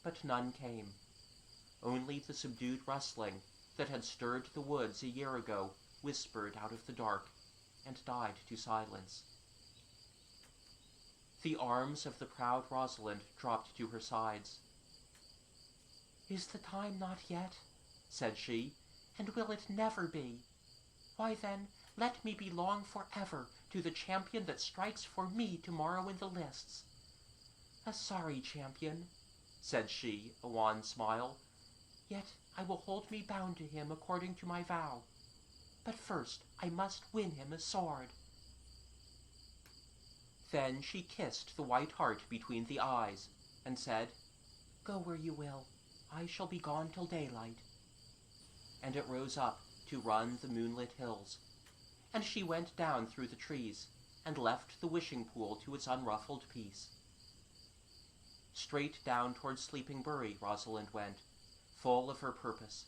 But none came. Only the subdued rustling that had stirred the woods a year ago whispered out of the dark and died to silence. The arms of the proud Rosalind dropped to her sides. "Is the time not yet?" said she, "and will it never be? Why then, let me belong forever to the champion that strikes for me tomorrow in the lists. A sorry champion," said she, a wan smile, "yet I will hold me bound to him according to my vow. But first I must win him a sword." Then she kissed the white hart between the eyes, and said, "Go where you will. I shall be gone till daylight." And it rose up to run the moonlit hills, and she went down through the trees, and left the wishing pool to its unruffled peace. Straight down toward Sleeping Bury Rosalind went, full of her purpose,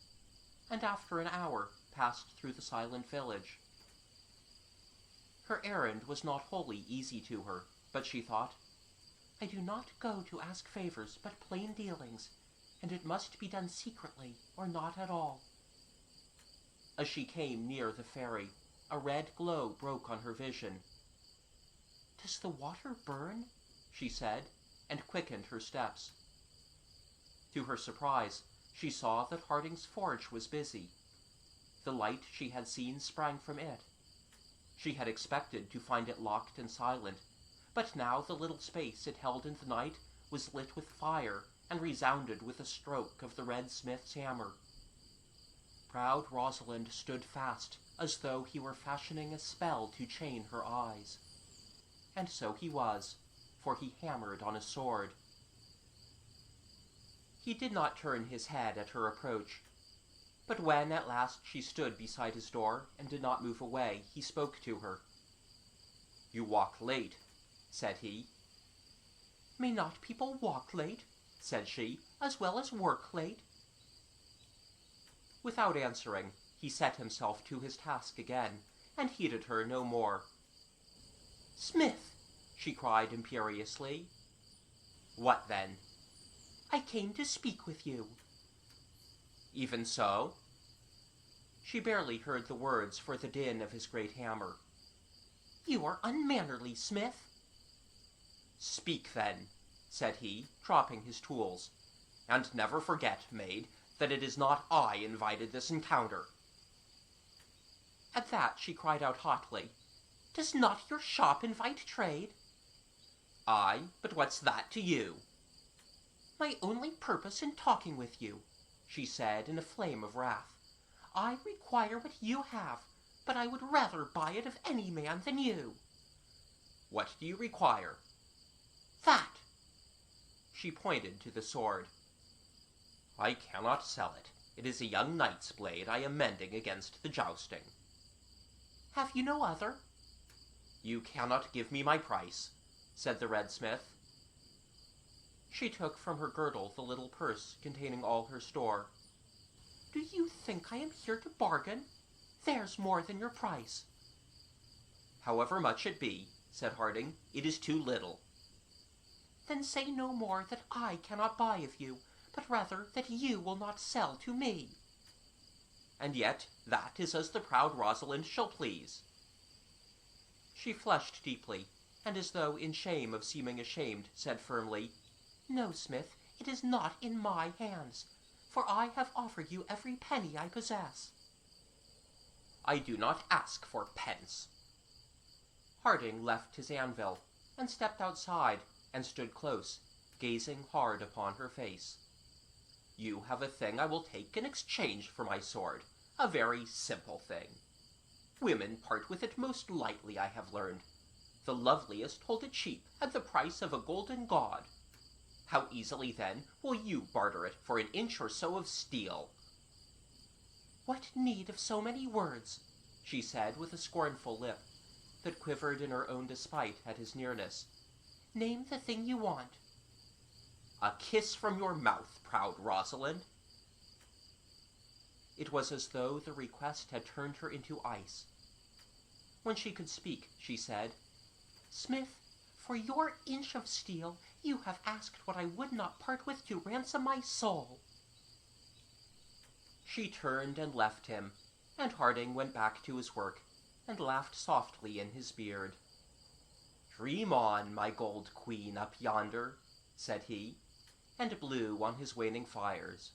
and after an hour passed through the silent village. Her errand was not wholly easy to her, but she thought, "I do not go to ask favors, but plain dealings, and it must be done secretly, or not at all." As she came near the ferry, a red glow broke on her vision. "Does the water burn?" she said, and quickened her steps. To her surprise, she saw that Harding's forge was busy. The light she had seen sprang from it. She had expected to find it locked and silent, but now the little space it held in the night was lit with fire, and resounded with a stroke of the red smith's hammer. Proud Rosalind stood fast, as though he were fashioning a spell to chain her eyes. And so he was, for he hammered on a sword. He did not turn his head at her approach, but when at last she stood beside his door and did not move away, he spoke to her. "You walk late," said he. "May not people walk late," said she, "as well as work late?" Without answering, he set himself to his task again, and heeded her no more. "Smith!" she cried imperiously. "What then?" "I came to speak with you." "Even so?" She barely heard the words for the din of his great hammer. "You are unmannerly, Smith." "Speak, then," said he, dropping his tools, "and never forget, maid, that it is not I invited this encounter." At that she cried out hotly, "Does not your shop invite trade?" "Aye, but what's that to you?" "My only purpose in talking with you," she said in a flame of wrath. "I require what you have, but I would rather buy it of any man than you." "What do you require?" "That." She pointed to the sword. "I cannot sell it. It is a young knight's blade I am mending against the jousting." "Have you no other?" "You cannot give me my price," said the red smith. She took from her girdle the little purse containing all her store. "Do you think I am here to bargain? There's more than your price." "However much it be," said Harding, "it is too little." "Then say no more that I cannot buy of you, but rather that you will not sell to me." "And yet that is as the proud Rosalind shall please." She flushed deeply, and as though in shame of seeming ashamed, said firmly, "No, Smith, it is not in my hands, for I have offered you every penny I possess." "I do not ask for pence." Harding left his anvil, and stepped outside, and stood close, gazing hard upon her face. "You have a thing I will take in exchange for my sword, a very simple thing. Women part with it most lightly, I have learned. The loveliest hold it cheap, at the price of a golden god. How easily, then, will you barter it for an inch or so of steel?" "What need of so many words?" she said with a scornful lip, that quivered in her own despite at his nearness. "Name the thing you want." "A kiss from your mouth, proud Rosalind." It was as though the request had turned her into ice. When she could speak, she said, "Smith, for your inch of steel you have asked what I would not part with to ransom my soul." She turned and left him, and Harding went back to his work, and laughed softly in his beard. "Dream on, my gold queen up yonder," said he, and blew on his waning fires.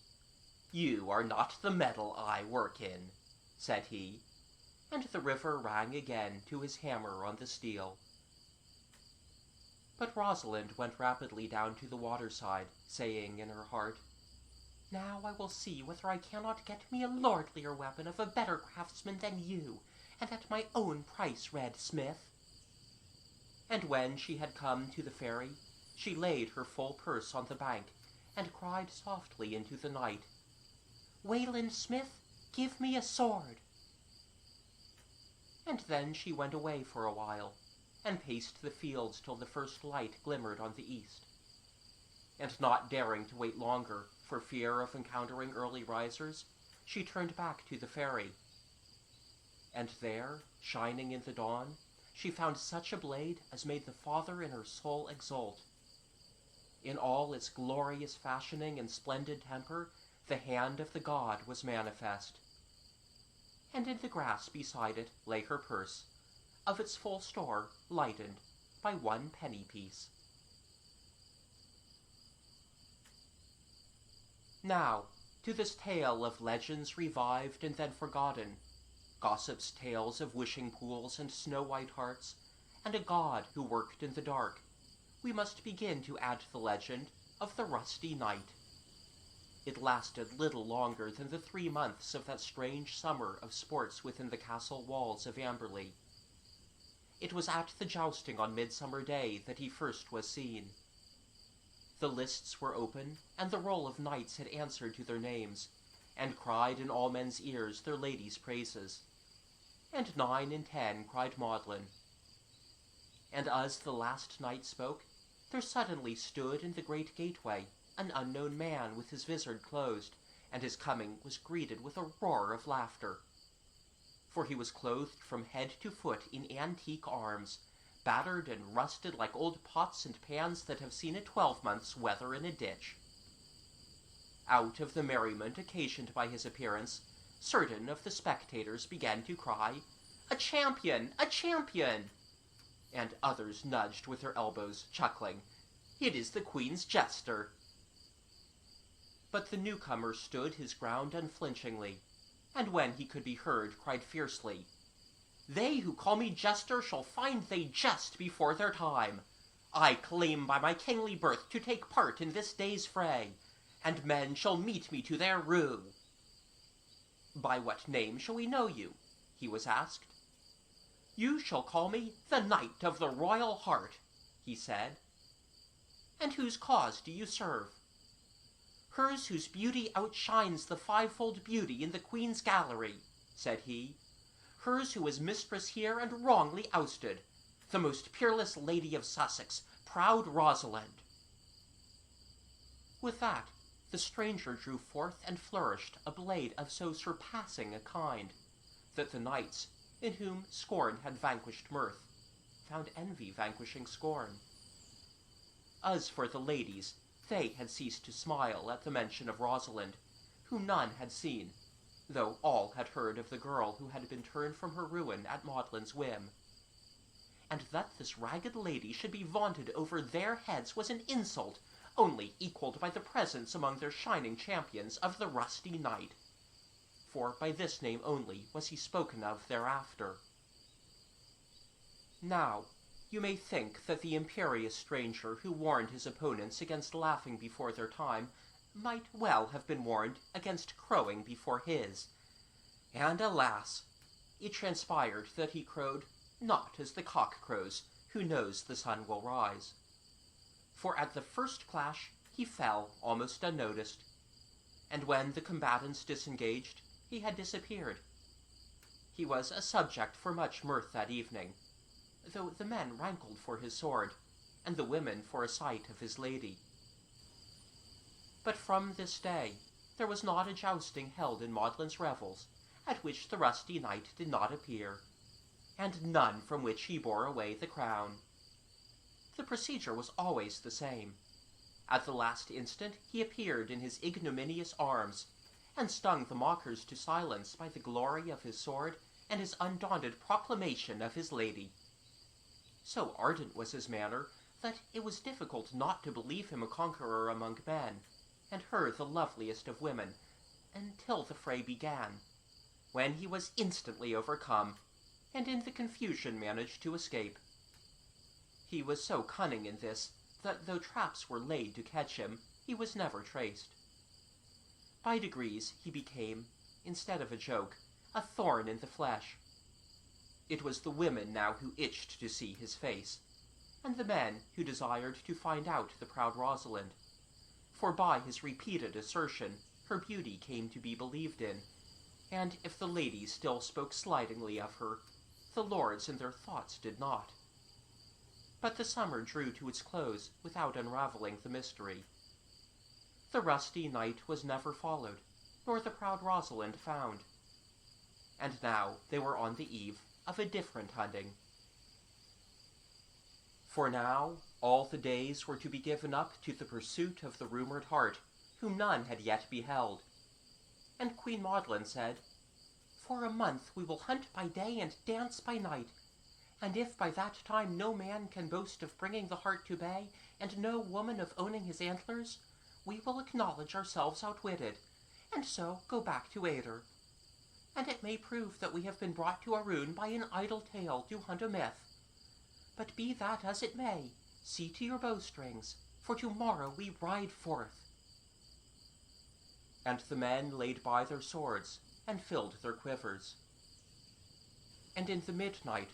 "You are not the metal I work in," said he, and the river rang again to his hammer on the steel. But Rosalind went rapidly down to the waterside, saying in her heart, "Now I will see whether I cannot get me a lordlier weapon of a better craftsman than you, and at my own price, Red Smith." And when she had come to the ferry, she laid her full purse on the bank, and cried softly into the night, "Weyland Smith, give me a sword." And then she went away for a while, and paced the fields till the first light glimmered on the east. And not daring to wait longer, for fear of encountering early risers, she turned back to the ferry. And there, shining in the dawn, she found such a blade as made the father in her soul exult. In all its glorious fashioning and splendid temper, the hand of the god was manifest. And in the grass beside it lay her purse, of its full store lightened by 1 penny piece. Now, to this tale of legends revived and then forgotten, gossips' tales of wishing pools and snow-white hearts, and a god who worked in the dark, we must begin to add the legend of the rusty night. It lasted little longer than the 3 months of that strange summer of sports within the castle walls of Amberley. It was at the jousting on Midsummer Day that he first was seen. The lists were open, and the roll of knights had answered to their names, and cried in all men's ears their ladies' praises. And 9 in 10 cried Maudlin. And as the last knight spoke, there suddenly stood in the great gateway an unknown man with his vizard closed, and his coming was greeted with a roar of laughter. For he was clothed from head to foot in antique arms, battered and rusted like old pots and pans that have seen a 12-month's weather in a ditch. Out of the merriment occasioned by his appearance, certain of the spectators began to cry, "A champion! A champion!" And others nudged with their elbows, chuckling, "It is the Queen's jester!" But the newcomer stood his ground unflinchingly, and when he could be heard, cried fiercely, "They who call me jester shall find they jest before their time. I claim by my kingly birth to take part in this day's fray, and men shall meet me to their rue." "By what name shall we know you?" he was asked. "You shall call me the Knight of the Royal Hart," he said. "And whose cause do you serve?" "Hers whose beauty outshines the 5-fold beauty in the Queen's gallery," said he. "Hers who was mistress here and wrongly ousted, the most peerless lady of Sussex, proud Rosalind." With that, the stranger drew forth and flourished a blade of so surpassing a kind, that the knights, in whom scorn had vanquished mirth, found envy vanquishing scorn. As for the ladies, they had ceased to smile at the mention of Rosalind, whom none had seen, though all had heard of the girl who had been turned from her ruin at Maudlin's whim. And that this ragged lady should be vaunted over their heads was an insult, only equalled by the presence among their shining champions of the rusty knight. For by this name only was he spoken of thereafter. Now, you may think that the imperious stranger who warned his opponents against laughing before their time might well have been warned against crowing before his. And alas, it transpired that he crowed not as the cock crows, who knows the sun will rise. For at the first clash he fell almost unnoticed, and when the combatants disengaged, he had disappeared. He was a subject for much mirth that evening, though the men rankled for his sword, and the women for a sight of his lady. But from this day there was not a jousting held in Maudlin's revels at which the rusty knight did not appear, and none from which he bore away the crown. The procedure was always the same. At the last instant he appeared in his ignominious arms, and stung the mockers to silence by the glory of his sword and his undaunted proclamation of his lady. So ardent was his manner that it was difficult not to believe him a conqueror among men, and her the loveliest of women, until the fray began, when he was instantly overcome, and in the confusion managed to escape. He was so cunning in this, that though traps were laid to catch him, he was never traced. By degrees he became, instead of a joke, a thorn in the flesh. It was the women now who itched to see his face, and the men who desired to find out the proud Rosalind, for by his repeated assertion her beauty came to be believed in, and if the ladies still spoke slightingly of her, the lords in their thoughts did not. But the summer drew to its close without unraveling the mystery. The rusty knight was never followed, nor the proud Rosalind found. And now they were on the eve of a different hunting. For now all the days were to be given up to the pursuit of the rumoured Hart, whom none had yet beheld. And Queen Maudlin said, "For a month we will hunt by day and dance by night, and if by that time no man can boast of bringing the Hart to bay, and no woman of owning his antlers, we will acknowledge ourselves outwitted, and so go back to Ader. And it may prove that we have been brought to our ruin by an idle tale to hunt a myth. But be that as it may, see to your bowstrings, for for tomorrow we ride forth." And the men laid by their swords, and filled their quivers. And in the midnight,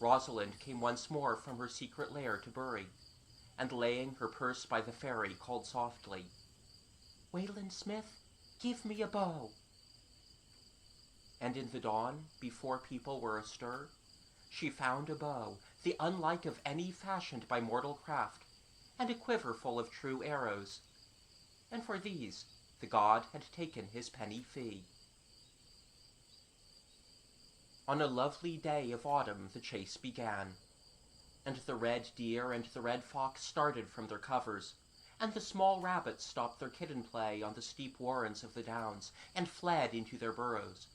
Rosalind came once more from her secret lair to Bury, and laying her purse by the ferry, called softly, "Weyland Smith, give me a bow." And in the dawn, before people were astir, she found a bow, the unlike of any fashioned by mortal craft, and a quiver full of true arrows. And for these the god had taken his penny fee. On a lovely day of autumn the chase began, and the red deer and the red fox started from their covers, and the small rabbits stopped their kitten play on the steep warrens of the downs, and fled into their burrows.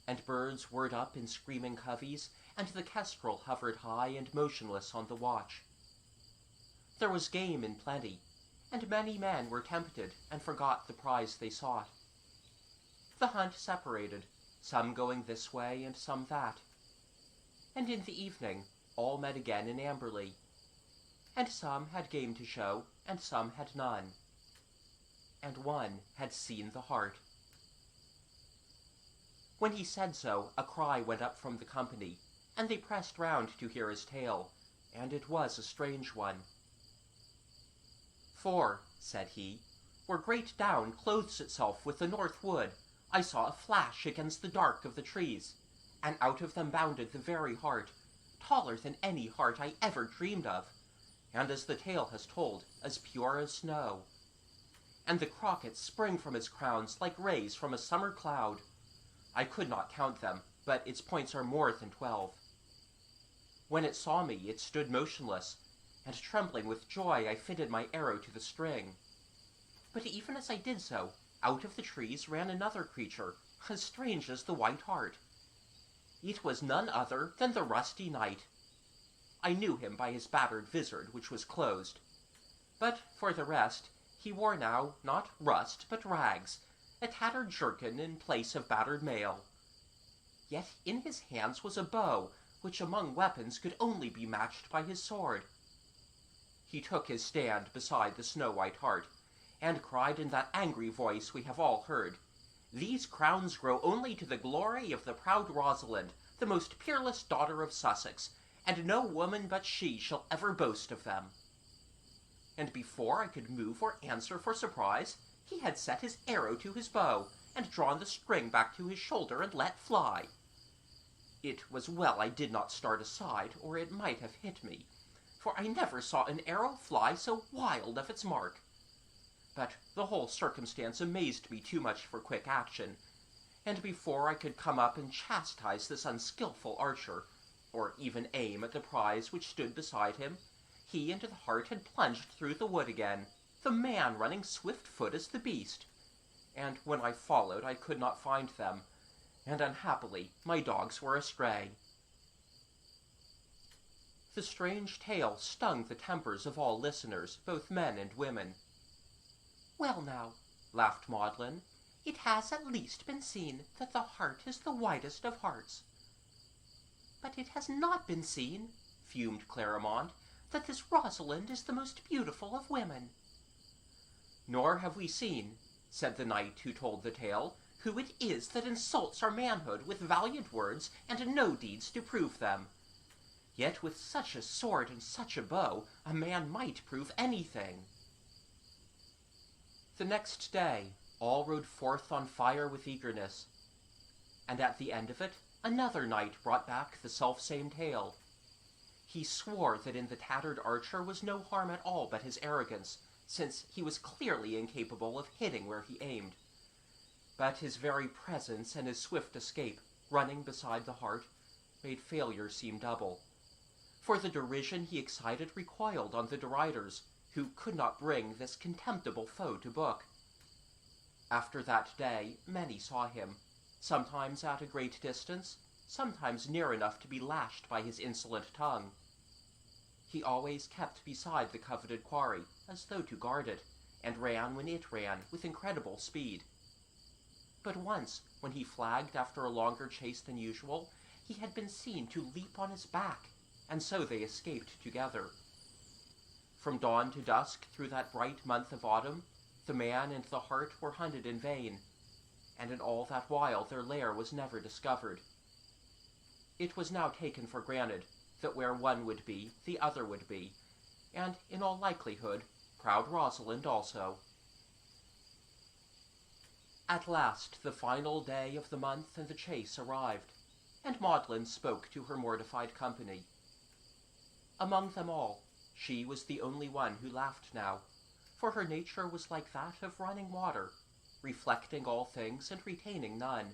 And birds whirred up in screaming coveys, and the kestrel hovered high and motionless on the watch. There was game in plenty, and many men were tempted and forgot the prize they sought. The hunt separated, some going this way and some that. And in the evening all met again in Amberley, and some had game to show, and some had none, and one had seen the Hart. When he said so, a cry went up from the company, and they pressed round to hear his tale, and it was a strange one. "For," said he, "where Great Down clothes itself with the north wood, I saw a flash against the dark of the trees, and out of them bounded the very Hart, taller than any hart I ever dreamed of, and, as the tale has told, as pure as snow. And the crockets spring from its crowns like rays from a summer cloud. I could not count them, but its points are more than 12. When it saw me, it stood motionless, and trembling with joy I fitted my arrow to the string. But even as I did so, out of the trees ran another creature, as strange as the white hart. It was none other than the rusty knight. I knew him by his battered vizard, which was closed. But for the rest, he wore now not rust but rags, a tattered jerkin in place of battered mail. Yet in his hands was a bow, which among weapons could only be matched by his sword. He took his stand beside the snow-white hart, and cried in that angry voice we have all heard, "These crowns grow only to the glory of the proud Rosalind, the most peerless daughter of Sussex, and no woman but she shall ever boast of them." And before I could move or answer for surprise, he had set his arrow to his bow, and drawn the string back to his shoulder and let fly. It was well I did not start aside, or it might have hit me, for I never saw an arrow fly so wild of its mark. But the whole circumstance amazed me too much for quick action, and before I could come up and chastise this unskilful archer, or even aim at the prize which stood beside him, he and the Hart had plunged through the wood again, the man running swift-foot as the beast, and when I followed I could not find them, and unhappily my dogs were astray. The strange tale stung the tempers of all listeners, both men and women. "Well now," laughed Maudlin, "it has at least been seen that the Hart is the whitest of hearts." "But it has not been seen," fumed Clarimonde, "that this Rosalind is the most beautiful of women." "Nor have we seen," said the knight who told the tale, "who it is that insults our manhood with valiant words and no deeds to prove them. Yet with such a sword and such a bow, a man might prove anything." The next day all rode forth on fire with eagerness, and at the end of it another knight brought back the self-same tale. He swore that in the tattered archer was no harm at all but his arrogance, since he was clearly incapable of hitting where he aimed. But his very presence and his swift escape, running beside the Hart, made failure seem double. For the derision he excited recoiled on the deriders, who could not bring this contemptible foe to book. After that day many saw him, sometimes at a great distance, sometimes near enough to be lashed by his insolent tongue. He always kept beside the coveted quarry, as though to guard it, and ran when it ran, with incredible speed. But once, when he flagged after a longer chase than usual, he had been seen to leap on his back, and so they escaped together. From dawn to dusk through that bright month of autumn, the man and the Hart were hunted in vain, and in all that while their lair was never discovered. It was now taken for granted that where one would be, the other would be, and, in all likelihood, proud Rosalind also. At last the final day of the month and the chase arrived, and Maudlin spoke to her mortified company. Among them all, she was the only one who laughed now, for her nature was like that of running water, reflecting all things and retaining none.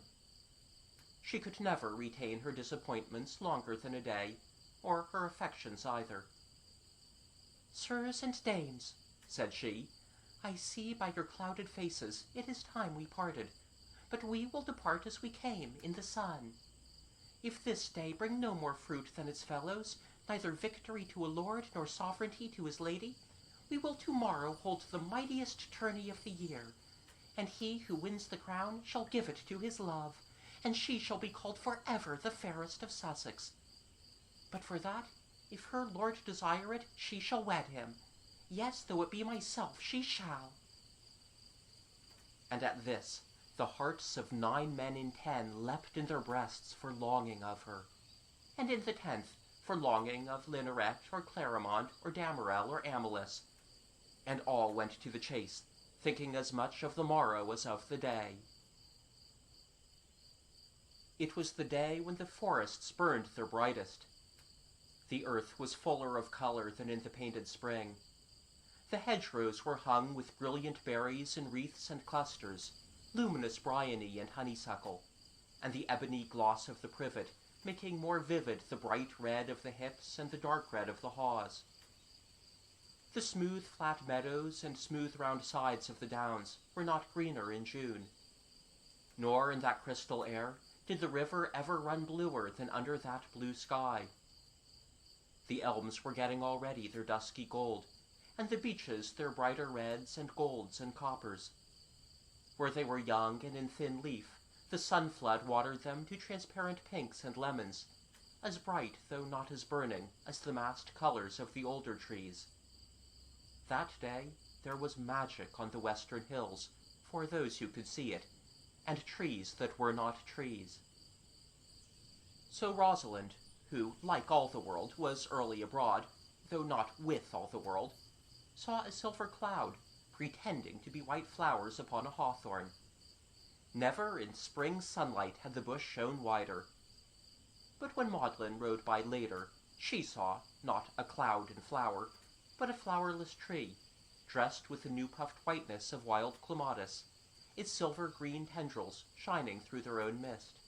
She could never retain her disappointments longer than a day, or her affections either. "Sirs and dames," said she, "I see by your clouded faces it is time we parted, but we will depart as we came, in the sun. If this day bring no more fruit than its fellows, neither victory to a lord nor sovereignty to his lady, we will tomorrow hold the mightiest tourney of the year, and he who wins the crown shall give it to his love, and she shall be called forever the fairest of Sussex. But for that, if her lord desire it, she shall wed him. Yes, though it be myself, she shall." And at this, the hearts of 9 men in 10 leapt in their breasts for longing of her, and in the 10th for longing of Linoret or Clarimont or Damerel or Amalus, and all went to the chase, thinking as much of the morrow as of the day. It was the day when the forests burned their brightest. The earth was fuller of color than in the painted spring. The hedgerows were hung with brilliant berries in wreaths and clusters, luminous bryony and honeysuckle, and the ebony gloss of the privet making more vivid the bright red of the hips and the dark red of the haws. The smooth flat meadows and smooth round sides of the downs were not greener in June. Nor in that crystal air did the river ever run bluer than under that blue sky. The elms were getting already their dusky gold, and the beeches their brighter reds and golds and coppers. Where they were young and in thin leaf, the sun-flood watered them to transparent pinks and lemons, as bright, though not as burning, as the massed colors of the older trees. That day there was magic on the western hills, for those who could see it, and trees that were not trees. So Rosalind, who, like all the world, was early abroad, though not with all the world, saw a silver cloud, pretending to be white flowers upon a hawthorn. Never in spring sunlight had the bush shone wider. But when Maudlin rode by later, she saw, not a cloud in flower, but a flowerless tree, dressed with the new-puffed whiteness of wild clematis, its silver-green tendrils shining through their own mist.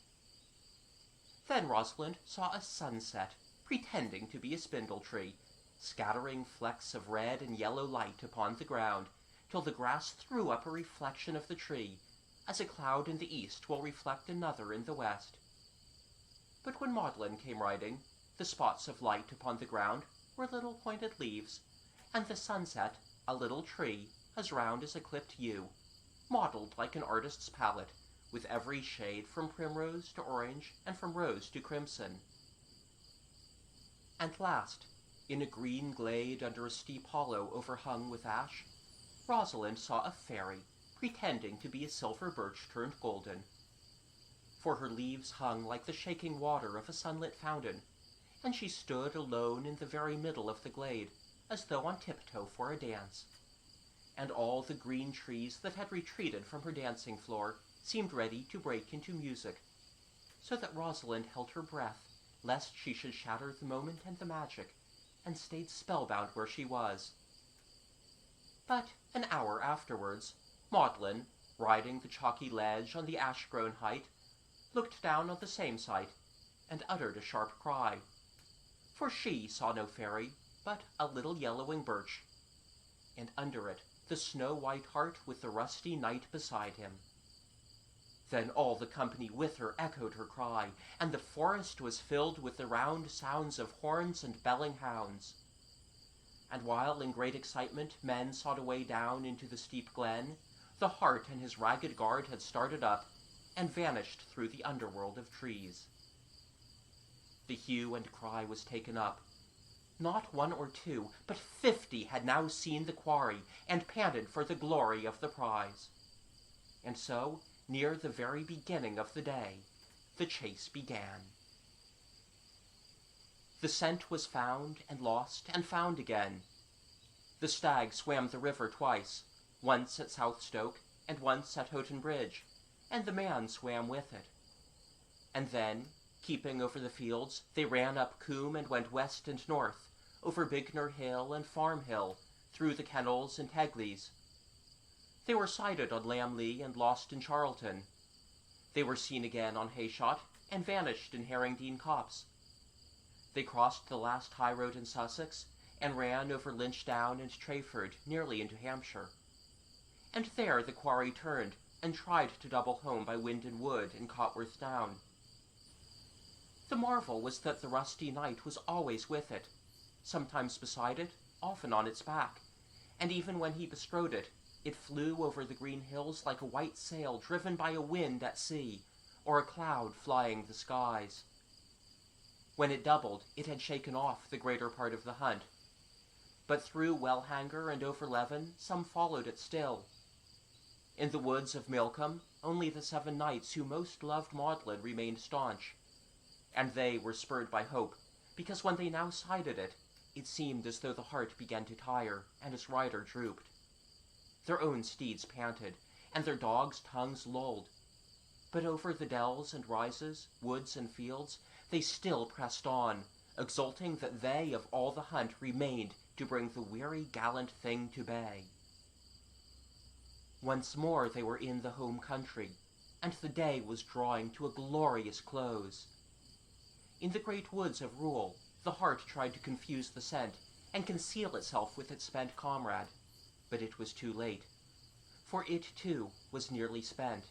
Then Rosalind saw a sunset, pretending to be a spindle-tree, scattering flecks of red and yellow light upon the ground, till the grass threw up a reflection of the tree, as a cloud in the east will reflect another in the west. But when Maudlin came riding, the spots of light upon the ground were little pointed leaves, and the sunset a little tree, as round as a clipped yew, modelled like an artist's palette, with every shade from primrose to orange and from rose to crimson. And last, in a green glade under a steep hollow overhung with ash, Rosalind saw a fairy, pretending to be a silver birch turned golden. For her leaves hung like the shaking water of a sunlit fountain, and she stood alone in the very middle of the glade, as though on tiptoe for a dance. And all the green trees that had retreated from her dancing floor seemed ready to break into music, so that Rosalind held her breath, lest she should shatter the moment and the magic, and stayed spellbound where she was. But an hour afterwards, Maudlin, riding the chalky ledge on the ash-grown height, looked down on the same sight, and uttered a sharp cry. For she saw no fairy, but a little yellowing birch, and under it the snow-white Hart with the rusty knight beside him. Then all the company with her echoed her cry, and the forest was filled with the round sounds of horns and belling hounds. And while in great excitement men sought a way down into the steep glen, the Hart and his ragged guard had started up, and vanished through the underworld of trees. The hue and cry was taken up. Not one or two, but 50 had now seen the quarry and panted for the glory of the prize. And so, near the very beginning of the day, the chase began. The scent was found and lost and found again. The stag swam the river twice, once at Southstoke and once at Houghton Bridge, and the man swam with it. And then, keeping over the fields, they ran up Coombe and went west and north, over Bignor Hill and Farm Hill, through the kennels and Tegleys. They were sighted on Lamley and lost in Charlton. They were seen again on Hayshot and vanished in Harringdean Copse. They crossed the last high road in Sussex and ran over Lynchdown and Treyford nearly into Hampshire. And there the quarry turned and tried to double home by Windon Wood and Cotworth Down. The marvel was that the rusty knight was always with it, sometimes beside it, often on its back, and even when he bestrode it, it flew over the green hills like a white sail driven by a wind at sea, or a cloud flying the skies. When it doubled, it had shaken off the greater part of the hunt, but through Wellhanger and over Leven some followed it still. In the woods of Milcombe, only the 7 knights who most loved Maudlin remained staunch, and they were spurred by hope, because when they now sighted it, it seemed as though the Hart began to tire, and its rider drooped. Their own steeds panted, and their dogs' tongues lolled. But over the dells and rises, woods and fields, they still pressed on, exulting that they of all the hunt remained to bring the weary gallant thing to bay. Once more they were in the home country, and the day was drawing to a glorious close. In the great woods of Rule, the Hart tried to confuse the scent and conceal itself with its spent comrade, but it was too late, for it too was nearly spent.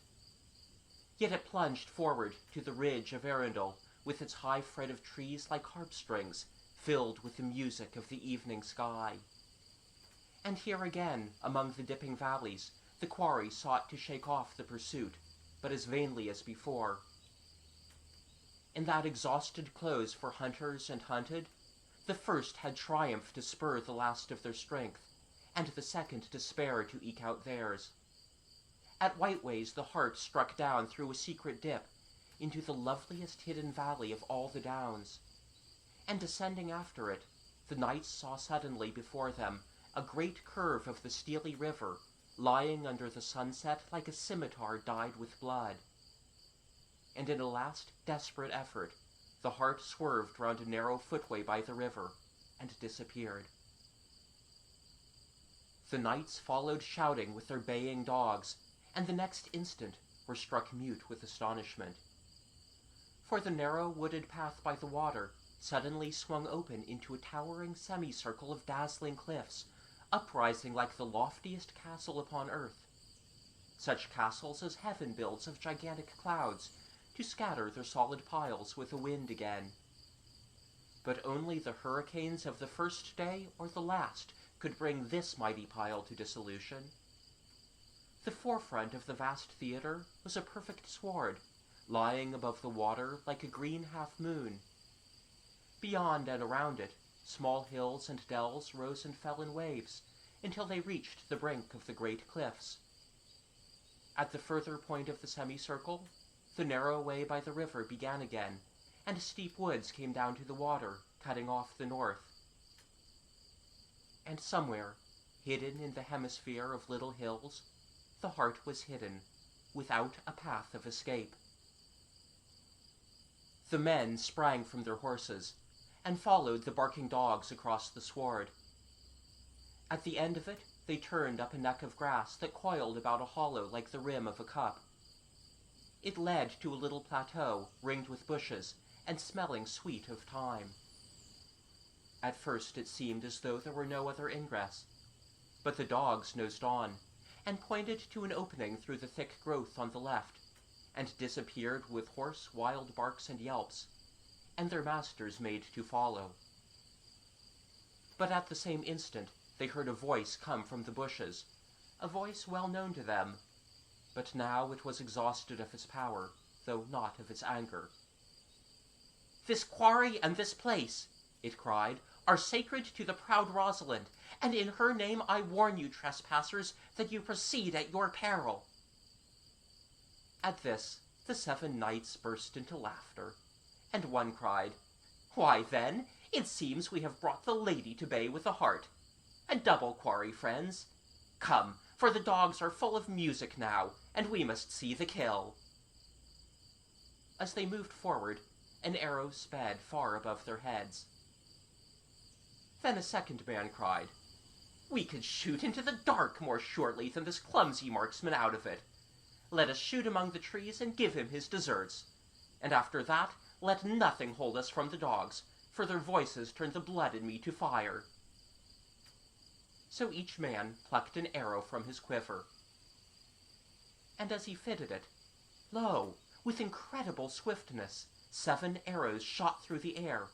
Yet it plunged forward to the ridge of Arundel, with its high fret of trees like harp strings, filled with the music of the evening sky. And here again, among the dipping valleys, the quarry sought to shake off the pursuit, but as vainly as before. In that exhausted close for hunters and hunted, the first had triumph to spur the last of their strength, and the second despair to eke out theirs. At Whiteways the Hart struck down through a secret dip into the loveliest hidden valley of all the downs, and descending after it, the knights saw suddenly before them a great curve of the steely river, lying under the sunset like a scimitar dyed with blood. And in a last desperate effort, the Hart swerved round a narrow footway by the river, and disappeared. The knights followed shouting with their baying dogs, and the next instant were struck mute with astonishment. For the narrow wooded path by the water suddenly swung open into a towering semicircle of dazzling cliffs, uprising like the loftiest castle upon earth. Such castles as heaven builds of gigantic clouds, to scatter their solid piles with the wind again. But only the hurricanes of the first day or the last could bring this mighty pile to dissolution. The forefront of the vast theatre was a perfect sward, lying above the water like a green half-moon. Beyond and around it, small hills and dells rose and fell in waves, until they reached the brink of the great cliffs. At the further point of the semicircle, the narrow way by the river began again, and steep woods came down to the water, cutting off the north. And somewhere, hidden in the hemisphere of little hills, the Hart was hidden, without a path of escape. The men sprang from their horses, and followed the barking dogs across the sward. At the end of it, they turned up a neck of grass that coiled about a hollow like the rim of a cup. It led to a little plateau ringed with bushes and smelling sweet of thyme. At first it seemed as though there were no other ingress, but the dogs nosed on, and pointed to an opening through the thick growth on the left, and disappeared with hoarse wild barks and yelps, and their masters made to follow. But at the same instant they heard a voice come from the bushes, a voice well known to them, but now it was exhausted of its power, though not of its anger. "This quarry and this place," it cried, are sacred to the proud Rosalind, and in her name I warn you, trespassers, that you proceed at your peril." At this, the 7 knights burst into laughter, and one cried, "Why, then, it seems we have brought the lady to bay with the Hart. A double quarry, friends. Come, for the dogs are full of music now, and we must see the kill." As they moved forward, an arrow sped far above their heads. Then a second man cried, "We could shoot into the dark more surely than this clumsy marksman out of it. Let us shoot among the trees and give him his deserts. And after that, let nothing hold us from the dogs, for their voices turn the blood in me to fire." So each man plucked an arrow from his quiver. And as he fitted it, lo, with incredible swiftness, 7 arrows shot through the air,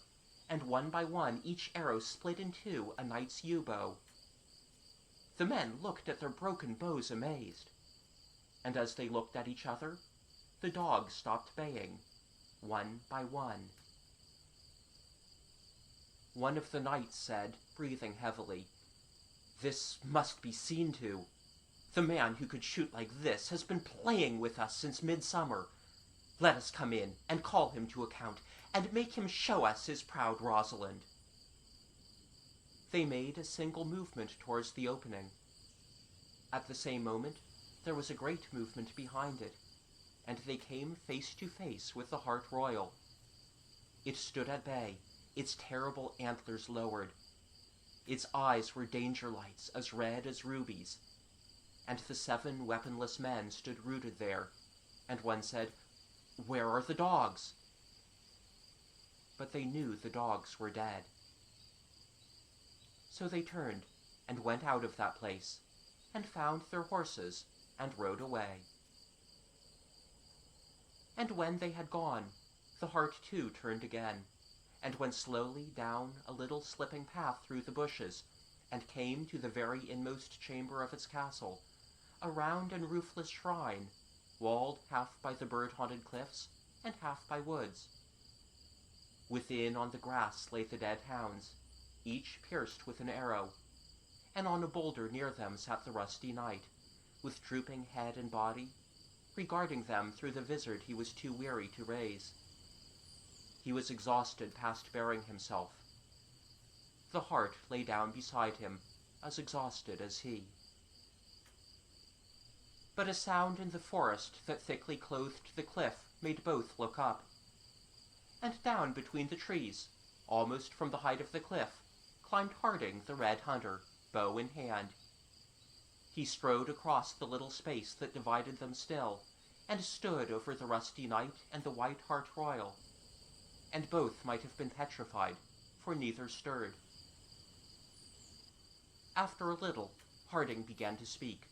and one by one each arrow split in two a knight's yew-bow. The men looked at their broken bows amazed, and as they looked at each other, the dogs stopped baying, one by one. One of the knights said, breathing heavily, "This must be seen to. The man who could shoot like this has been playing with us since midsummer. Let us come in and call him to account, and make him show us his proud Rosalind." They made a single movement towards the opening. At the same moment, there was a great movement behind it, and they came face to face with the Hart Royal. It stood at bay, its terrible antlers lowered. Its eyes were danger lights as red as rubies, and the 7 weaponless men stood rooted there, and one said, "Where are the dogs?" But they knew the dogs were dead. So they turned and went out of that place, and found their horses, and rode away. And when they had gone, the Hart too turned again, and went slowly down a little slipping path through the bushes, and came to the very inmost chamber of its castle, a round and roofless shrine, walled half by the bird-haunted cliffs, and half by woods. Within on the grass lay the dead hounds, each pierced with an arrow, and on a boulder near them sat the rusty knight, with drooping head and body, regarding them through the vizard he was too weary to raise. He was exhausted past bearing himself. The Hart lay down beside him, as exhausted as he. But a sound in the forest that thickly clothed the cliff made both look up. And down between the trees, almost from the height of the cliff, climbed Harding the Red Hunter, bow in hand. He strode across the little space that divided them still, and stood over the rusty knight and the white Hart Royal, and both might have been petrified, for neither stirred. After a little, Harding began to speak.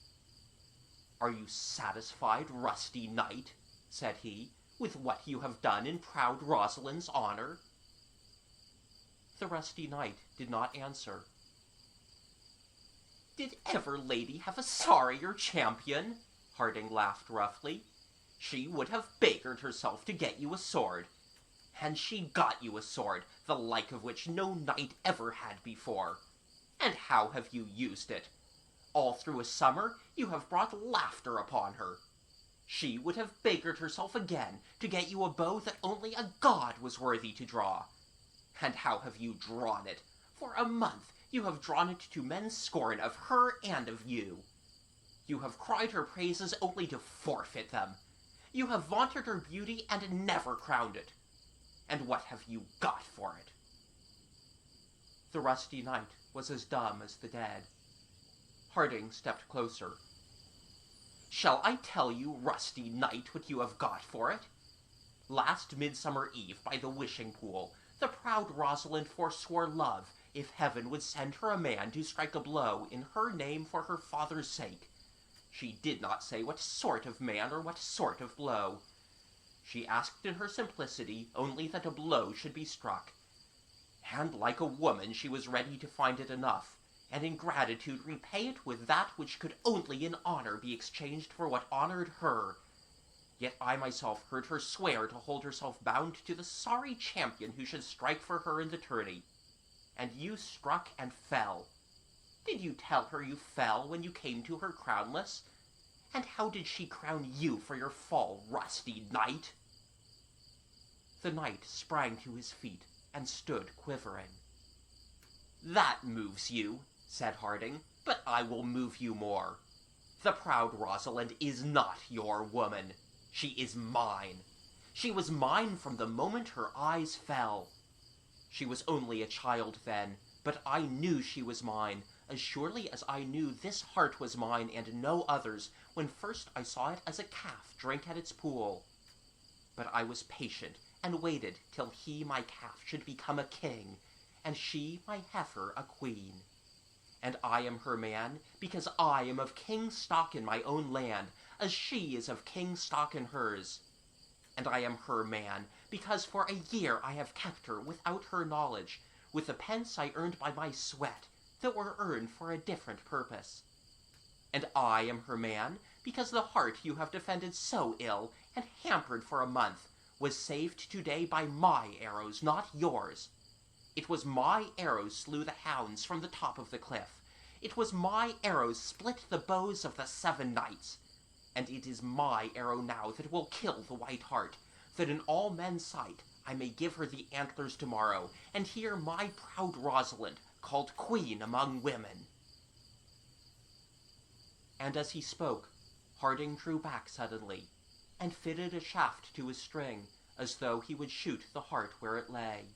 "Are you satisfied, rusty knight," said he, "with what you have done in proud Rosalind's honor?" The rusty knight did not answer. "Did ever lady have a sorrier champion?" Harding laughed roughly. "She would have beggared herself to get you a sword. And she got you a sword, the like of which no knight ever had before. And how have you used it? All through a summer you have brought laughter upon her. She would have beggared herself again to get you a bow that only a god was worthy to draw. And how have you drawn it? For a month you have drawn it to men's scorn of her and of you. You have cried her praises only to forfeit them. You have vaunted her beauty and never crowned it. And what have you got for it?" The rusty knight was as dumb as the dead. Harding stepped closer. "Shall I tell you, rusty knight, what you have got for it? Last midsummer eve by the wishing pool, the proud Rosalind forswore love if heaven would send her a man to strike a blow in her name for her father's sake. She did not say what sort of man or what sort of blow. She asked in her simplicity only that a blow should be struck. And like a woman she was ready to find it enough, and in gratitude repay it with that which could only in honor be exchanged for what honored her. Yet I myself heard her swear to hold herself bound to the sorry champion who should strike for her in the tourney. and you struck and fell. Did you tell her you fell when you came to her crownless? And how did she crown you for your fall, rusty knight?" The knight sprang to his feet and stood quivering. "That moves you," said Harding, "but I will move you more. The proud Rosalind is not your woman. She is mine. She was mine from the moment her eyes fell. She was only a child then, but I knew she was mine, as surely as I knew this heart was mine and no other's when first I saw it as a calf drink at its pool. But I was patient and waited till he, my calf, should become a king, and she, my heifer, a queen. And I am her man because I am of king stock in my own land, as she is of king stock in hers. And I am her man because for a year I have kept her without her knowledge, with the pence I earned by my sweat, that were earned for a different purpose. And I am her man because the heart you have defended so ill and hampered for a month was saved today by my arrows, not yours. It was my arrows slew the hounds from the top of the cliff. It was my arrows split the bows of the 7 knights. And it is my arrow now that will kill the White Hart, that in all men's sight I may give her the antlers tomorrow, and hear my proud Rosalind called queen among women." And as he spoke, Harding drew back suddenly, and fitted a shaft to his string, as though he would shoot the hart where it lay.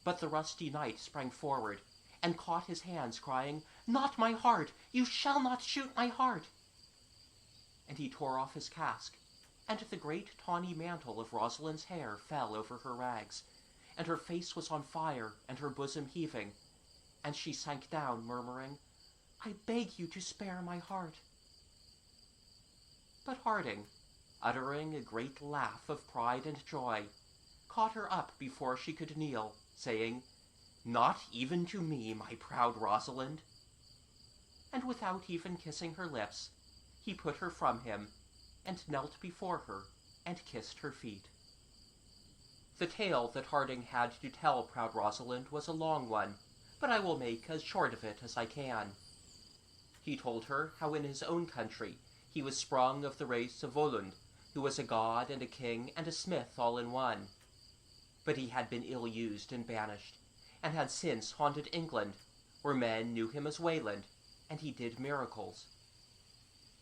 But the rusty knight sprang forward, and caught his hands, crying, "Not my heart! You shall not shoot my heart!" And he tore off his casque, and the great tawny mantle of Rosalind's hair fell over her rags, and her face was on fire, and her bosom heaving, and she sank down, murmuring, "I beg you to spare my heart." But Harding, uttering a great laugh of pride and joy, caught her up before she could kneel, saying, "Not even to me, my proud Rosalind." And without even kissing her lips, he put her from him, and knelt before her, and kissed her feet. The tale that Harding had to tell proud Rosalind was a long one, but I will make as short of it as I can. He told her how in his own country he was sprung of the race of Weyland, who was a god and a king and a smith all in one. But he had been ill-used and banished, and had since haunted England, where men knew him as Weyland, and he did miracles.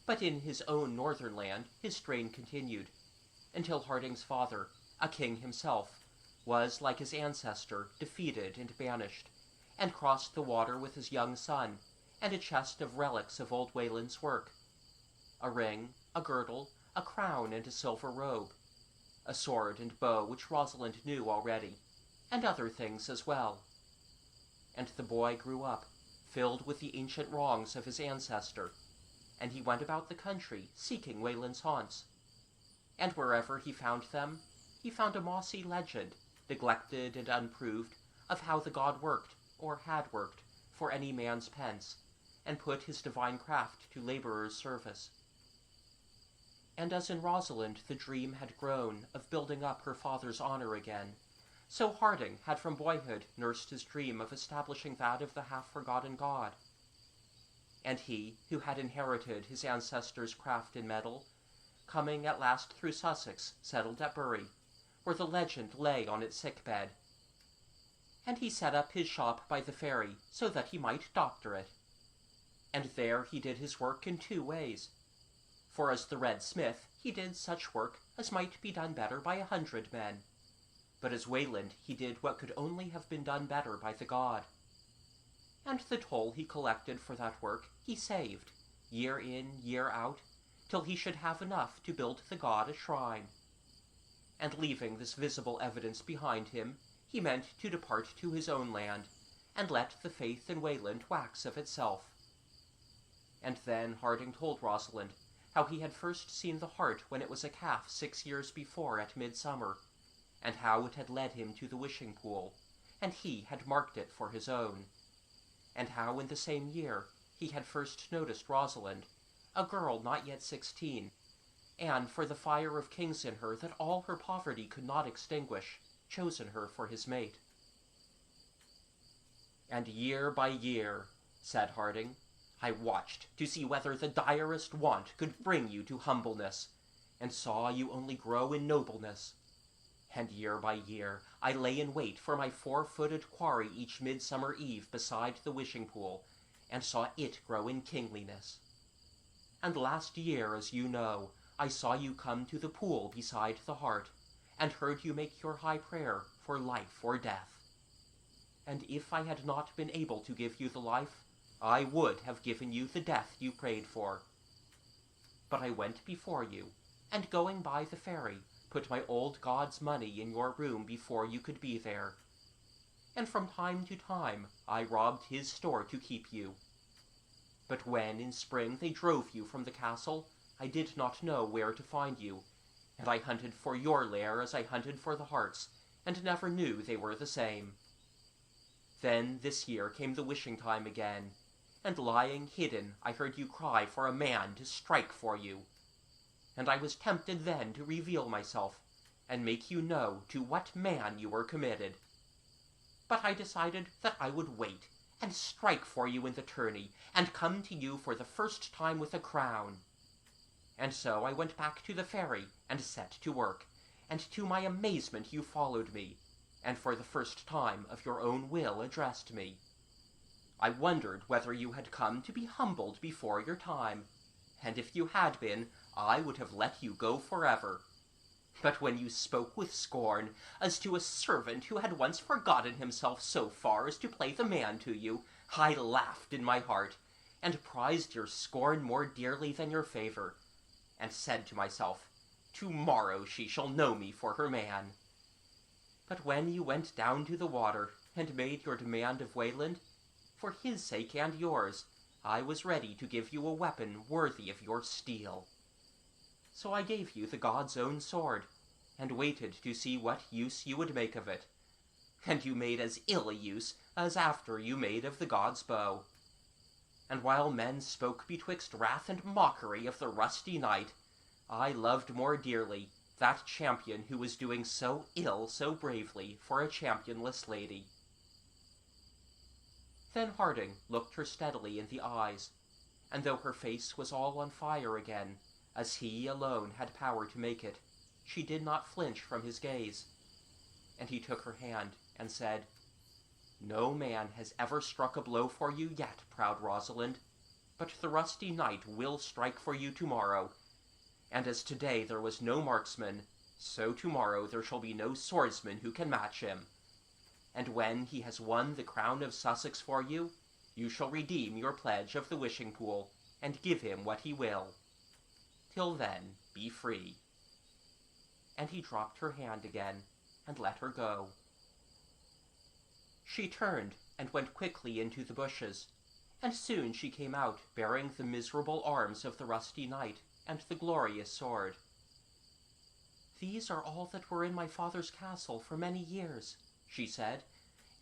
But in his own northern land his strain continued, until Harding's father, a king himself, was, like his ancestor, defeated and banished, and crossed the water with his young son, and a chest of relics of old Weyland's work, a ring, a girdle, a crown, and a silver robe, a sword and bow which Rosalind knew already, and other things as well. And the boy grew up, filled with the ancient wrongs of his ancestor, and he went about the country seeking Weyland's haunts. And wherever he found them, he found a mossy legend, neglected and unproved, of how the god worked, or had worked, for any man's pence, and put his divine craft to laborer's service. And as in Rosalind the dream had grown of building up her father's honor again, so Harding had from boyhood nursed his dream of establishing that of the half-forgotten god. And he, who had inherited his ancestors' craft in metal, coming at last through Sussex, settled at Bury, where the legend lay on its sick-bed. And he set up his shop by the ferry, so that he might doctor it. And there he did his work in 2 ways. For as the Red Smith he did such work as might be done better by 100 men. But as Weyland he did what could only have been done better by the god. And the toll he collected for that work he saved, year in, year out, till he should have enough to build the god a shrine. And leaving this visible evidence behind him, he meant to depart to his own land, and let the faith in Weyland wax of itself. And then Harding told Rosalind how he had first seen the hart when it was a calf 6 years before at midsummer, and how it had led him to the wishing pool, and he had marked it for his own, and how in the same year he had first noticed Rosalind, a girl not yet 16, and for the fire of kings in her that all her poverty could not extinguish, chosen her for his mate. And year by year, said Harding, I watched to see whether the direst want could bring you to humbleness, and saw you only grow in nobleness. And year by year I lay in wait for my 4-footed quarry each midsummer eve beside the wishing pool, and saw it grow in kingliness. And last year, as you know, I saw you come to the pool beside the Hart, and heard you make your high prayer for life or death. And if I had not been able to give you the life, I would have given you the death you prayed for. But I went before you, and going by the ferry, put my old god's money in your room before you could be there. And from time to time I robbed his store to keep you. But when in spring they drove you from the castle, I did not know where to find you, and I hunted for your lair as I hunted for the Hart's, and never knew they were the same. Then this year came the wishing time again, and lying hidden I heard you cry for a man to strike for you. And I was tempted then to reveal myself, and make you know to what man you were committed. But I decided that I would wait, and strike for you in the tourney, and come to you for the first time with a crown. And so I went back to the ferry, and set to work, and to my amazement you followed me, and for the first time of your own will addressed me. I wondered whether you had come to be humbled before your time, and if you had been, I would have let you go forever. But when you spoke with scorn, as to a servant who had once forgotten himself so far as to play the man to you, I laughed in my heart, and prized your scorn more dearly than your favor, and said to myself, tomorrow she shall know me for her man. But when you went down to the water, and made your demand of Weyland, for his sake and yours, I was ready to give you a weapon worthy of your steel. So I gave you the god's own sword, and waited to see what use you would make of it. And you made as ill a use as after you made of the god's bow. And while men spoke betwixt wrath and mockery of the rusty knight, I loved more dearly that champion who was doing so ill so bravely for a championless lady. Then Harding looked her steadily in the eyes, and though her face was all on fire again, as he alone had power to make it, she did not flinch from his gaze. And he took her hand and said, No man has ever struck a blow for you yet, proud Rosalind, but the rusty knight will strike for you tomorrow. And as today there was no marksman, so tomorrow there shall be no swordsman who can match him. And when he has won the crown of Sussex for you, you shall redeem your pledge of the wishing pool, and give him what he will. Till then, be free. And he dropped her hand again, and let her go. She turned, and went quickly into the bushes, and soon she came out bearing the miserable arms of the rusty knight, and the glorious sword. These are all that were in my father's castle for many years, she said,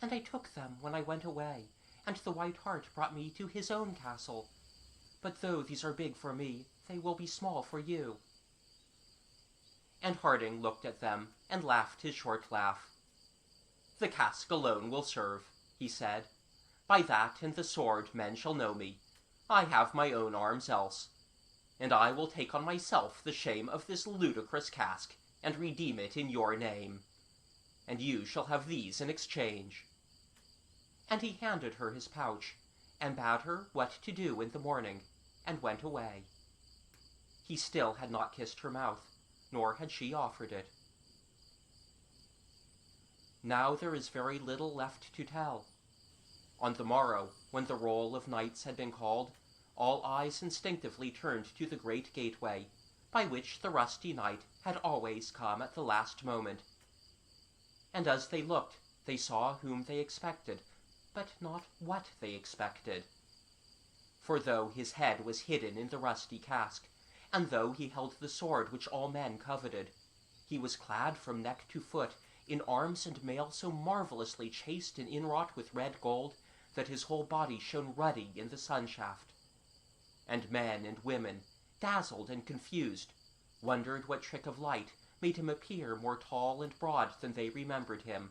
and I took them when I went away, and the White Hart brought me to his own castle. But though these are big for me, they will be small for you. And Harding looked at them, and laughed his short laugh. The cask alone will serve, he said. By that and the sword men shall know me. I have my own arms else. And I will take on myself the shame of this ludicrous cask, and redeem it in your name. And you shall have these in exchange. And he handed her his pouch, and bade her what to do in the morning, and went away. He still had not kissed her mouth, nor had she offered it. Now there is very little left to tell. On the morrow, when the roll of knights had been called, all eyes instinctively turned to the great gateway, by which the rusty knight had always come at the last moment. And as they looked, they saw whom they expected, but not what they expected. For though his head was hidden in the rusty cask, and though he held the sword which all men coveted, he was clad from neck to foot in arms and mail so marvellously chased and inwrought with red gold, that his whole body shone ruddy in the sun-shaft. And men and women, dazzled and confused, wondered what trick of light made him appear more tall and broad than they remembered him,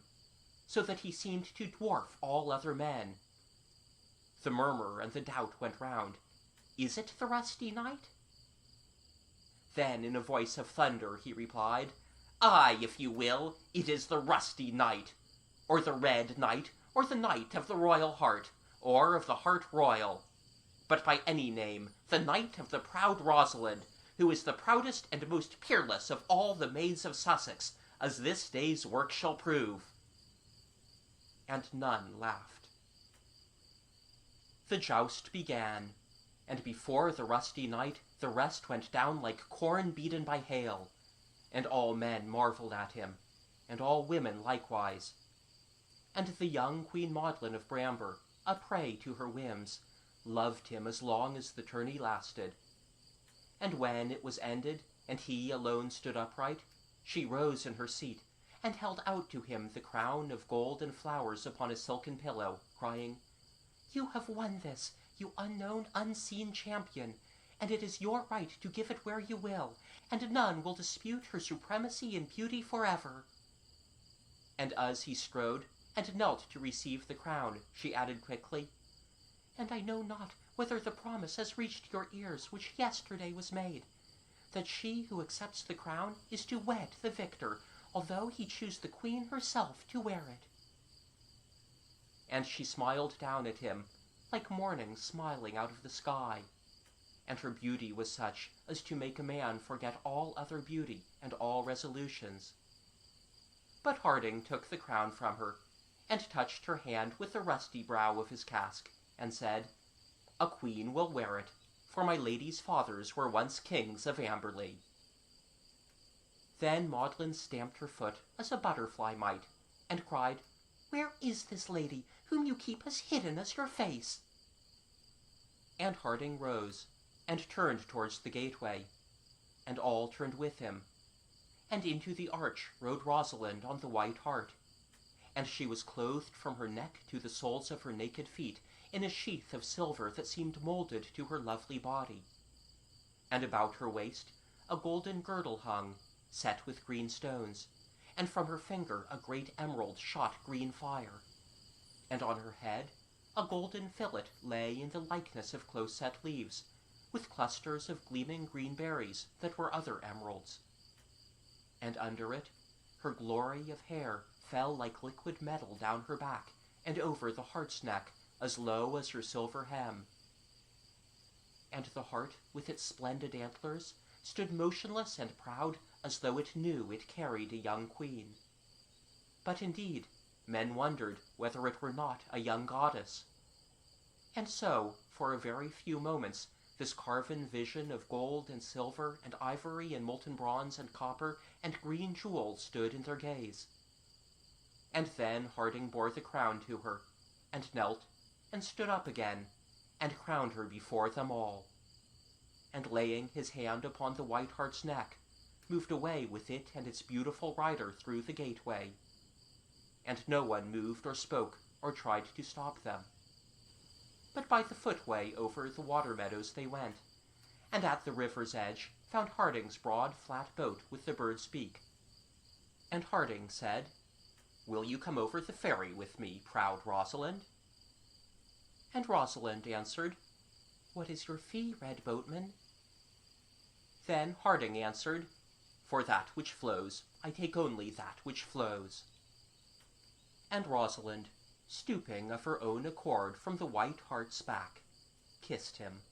so that he seemed to dwarf all other men. The murmur and the doubt went round, "Is it the rusty knight?" Then in a voice of thunder he replied, "Aye, if you will, it is the rusty knight, or the red knight, or the knight of the royal Hart, or of the Hart royal. But by any name, the knight of the proud Rosalind, who is the proudest and most peerless of all the maids of Sussex, as this day's work shall prove." And none laughed. The joust began, and before the rusty knight the rest went down like corn beaten by hail, and all men marvelled at him, and all women likewise. And the young Queen Maudlin of Bramber, a prey to her whims, loved him as long as the tourney lasted. And when it was ended, and he alone stood upright, she rose in her seat, and held out to him the crown of gold and flowers upon a silken pillow, crying, "You have won this, you unknown, unseen champion, and it is your right to give it where you will, and none will dispute her supremacy in beauty forever." And as he strode, and knelt to receive the crown, she added quickly, "And I know not whether the promise has reached your ears which yesterday was made, that she who accepts the crown is to wed the victor, although he choose the queen herself to wear it." And she smiled down at him, like morning smiling out of the sky, and her beauty was such as to make a man forget all other beauty and all resolutions. But Harding took the crown from her, and touched her hand with the rusty brow of his casque, and said, "A queen will wear it, for my lady's fathers were once kings of Amberley." Then Maudlin stamped her foot as a butterfly might, and cried, "Where is this lady, whom you keep as hidden as your face?" And Harding rose, and turned towards the gateway, and all turned with him, and into the arch rode Rosalind on the white hart, and she was clothed from her neck to the soles of her naked feet in a sheath of silver that seemed molded to her lovely body, and about her waist a golden girdle hung, set with green stones, and from her finger a great emerald shot green fire, and on her head a golden fillet lay in the likeness of close-set leaves, with clusters of gleaming green berries that were other emeralds. And under it her glory of hair fell like liquid metal down her back and over the hart's neck as low as her silver hem. And the hart, with its splendid antlers, stood motionless and proud as though it knew it carried a young queen. But indeed, men wondered whether it were not a young goddess. And so, for a very few moments, this carven vision of gold and silver and ivory and molten bronze and copper and green jewels stood in their gaze. And then Harding bore the crown to her, and knelt, and stood up again, and crowned her before them all, and laying his hand upon the white hart's neck, moved away with it and its beautiful rider through the gateway, and no one moved or spoke or tried to stop them. But by the footway over the water meadows they went, and at the river's edge found Harding's broad flat boat with the bird's beak. And Harding said, "Will you come over the ferry with me, proud Rosalind?" And Rosalind answered, "What is your fee, red boatman?" Then Harding answered, "For that which flows, I take only that which flows." And Rosalind, stooping of her own accord from the white hart's back, kissed him.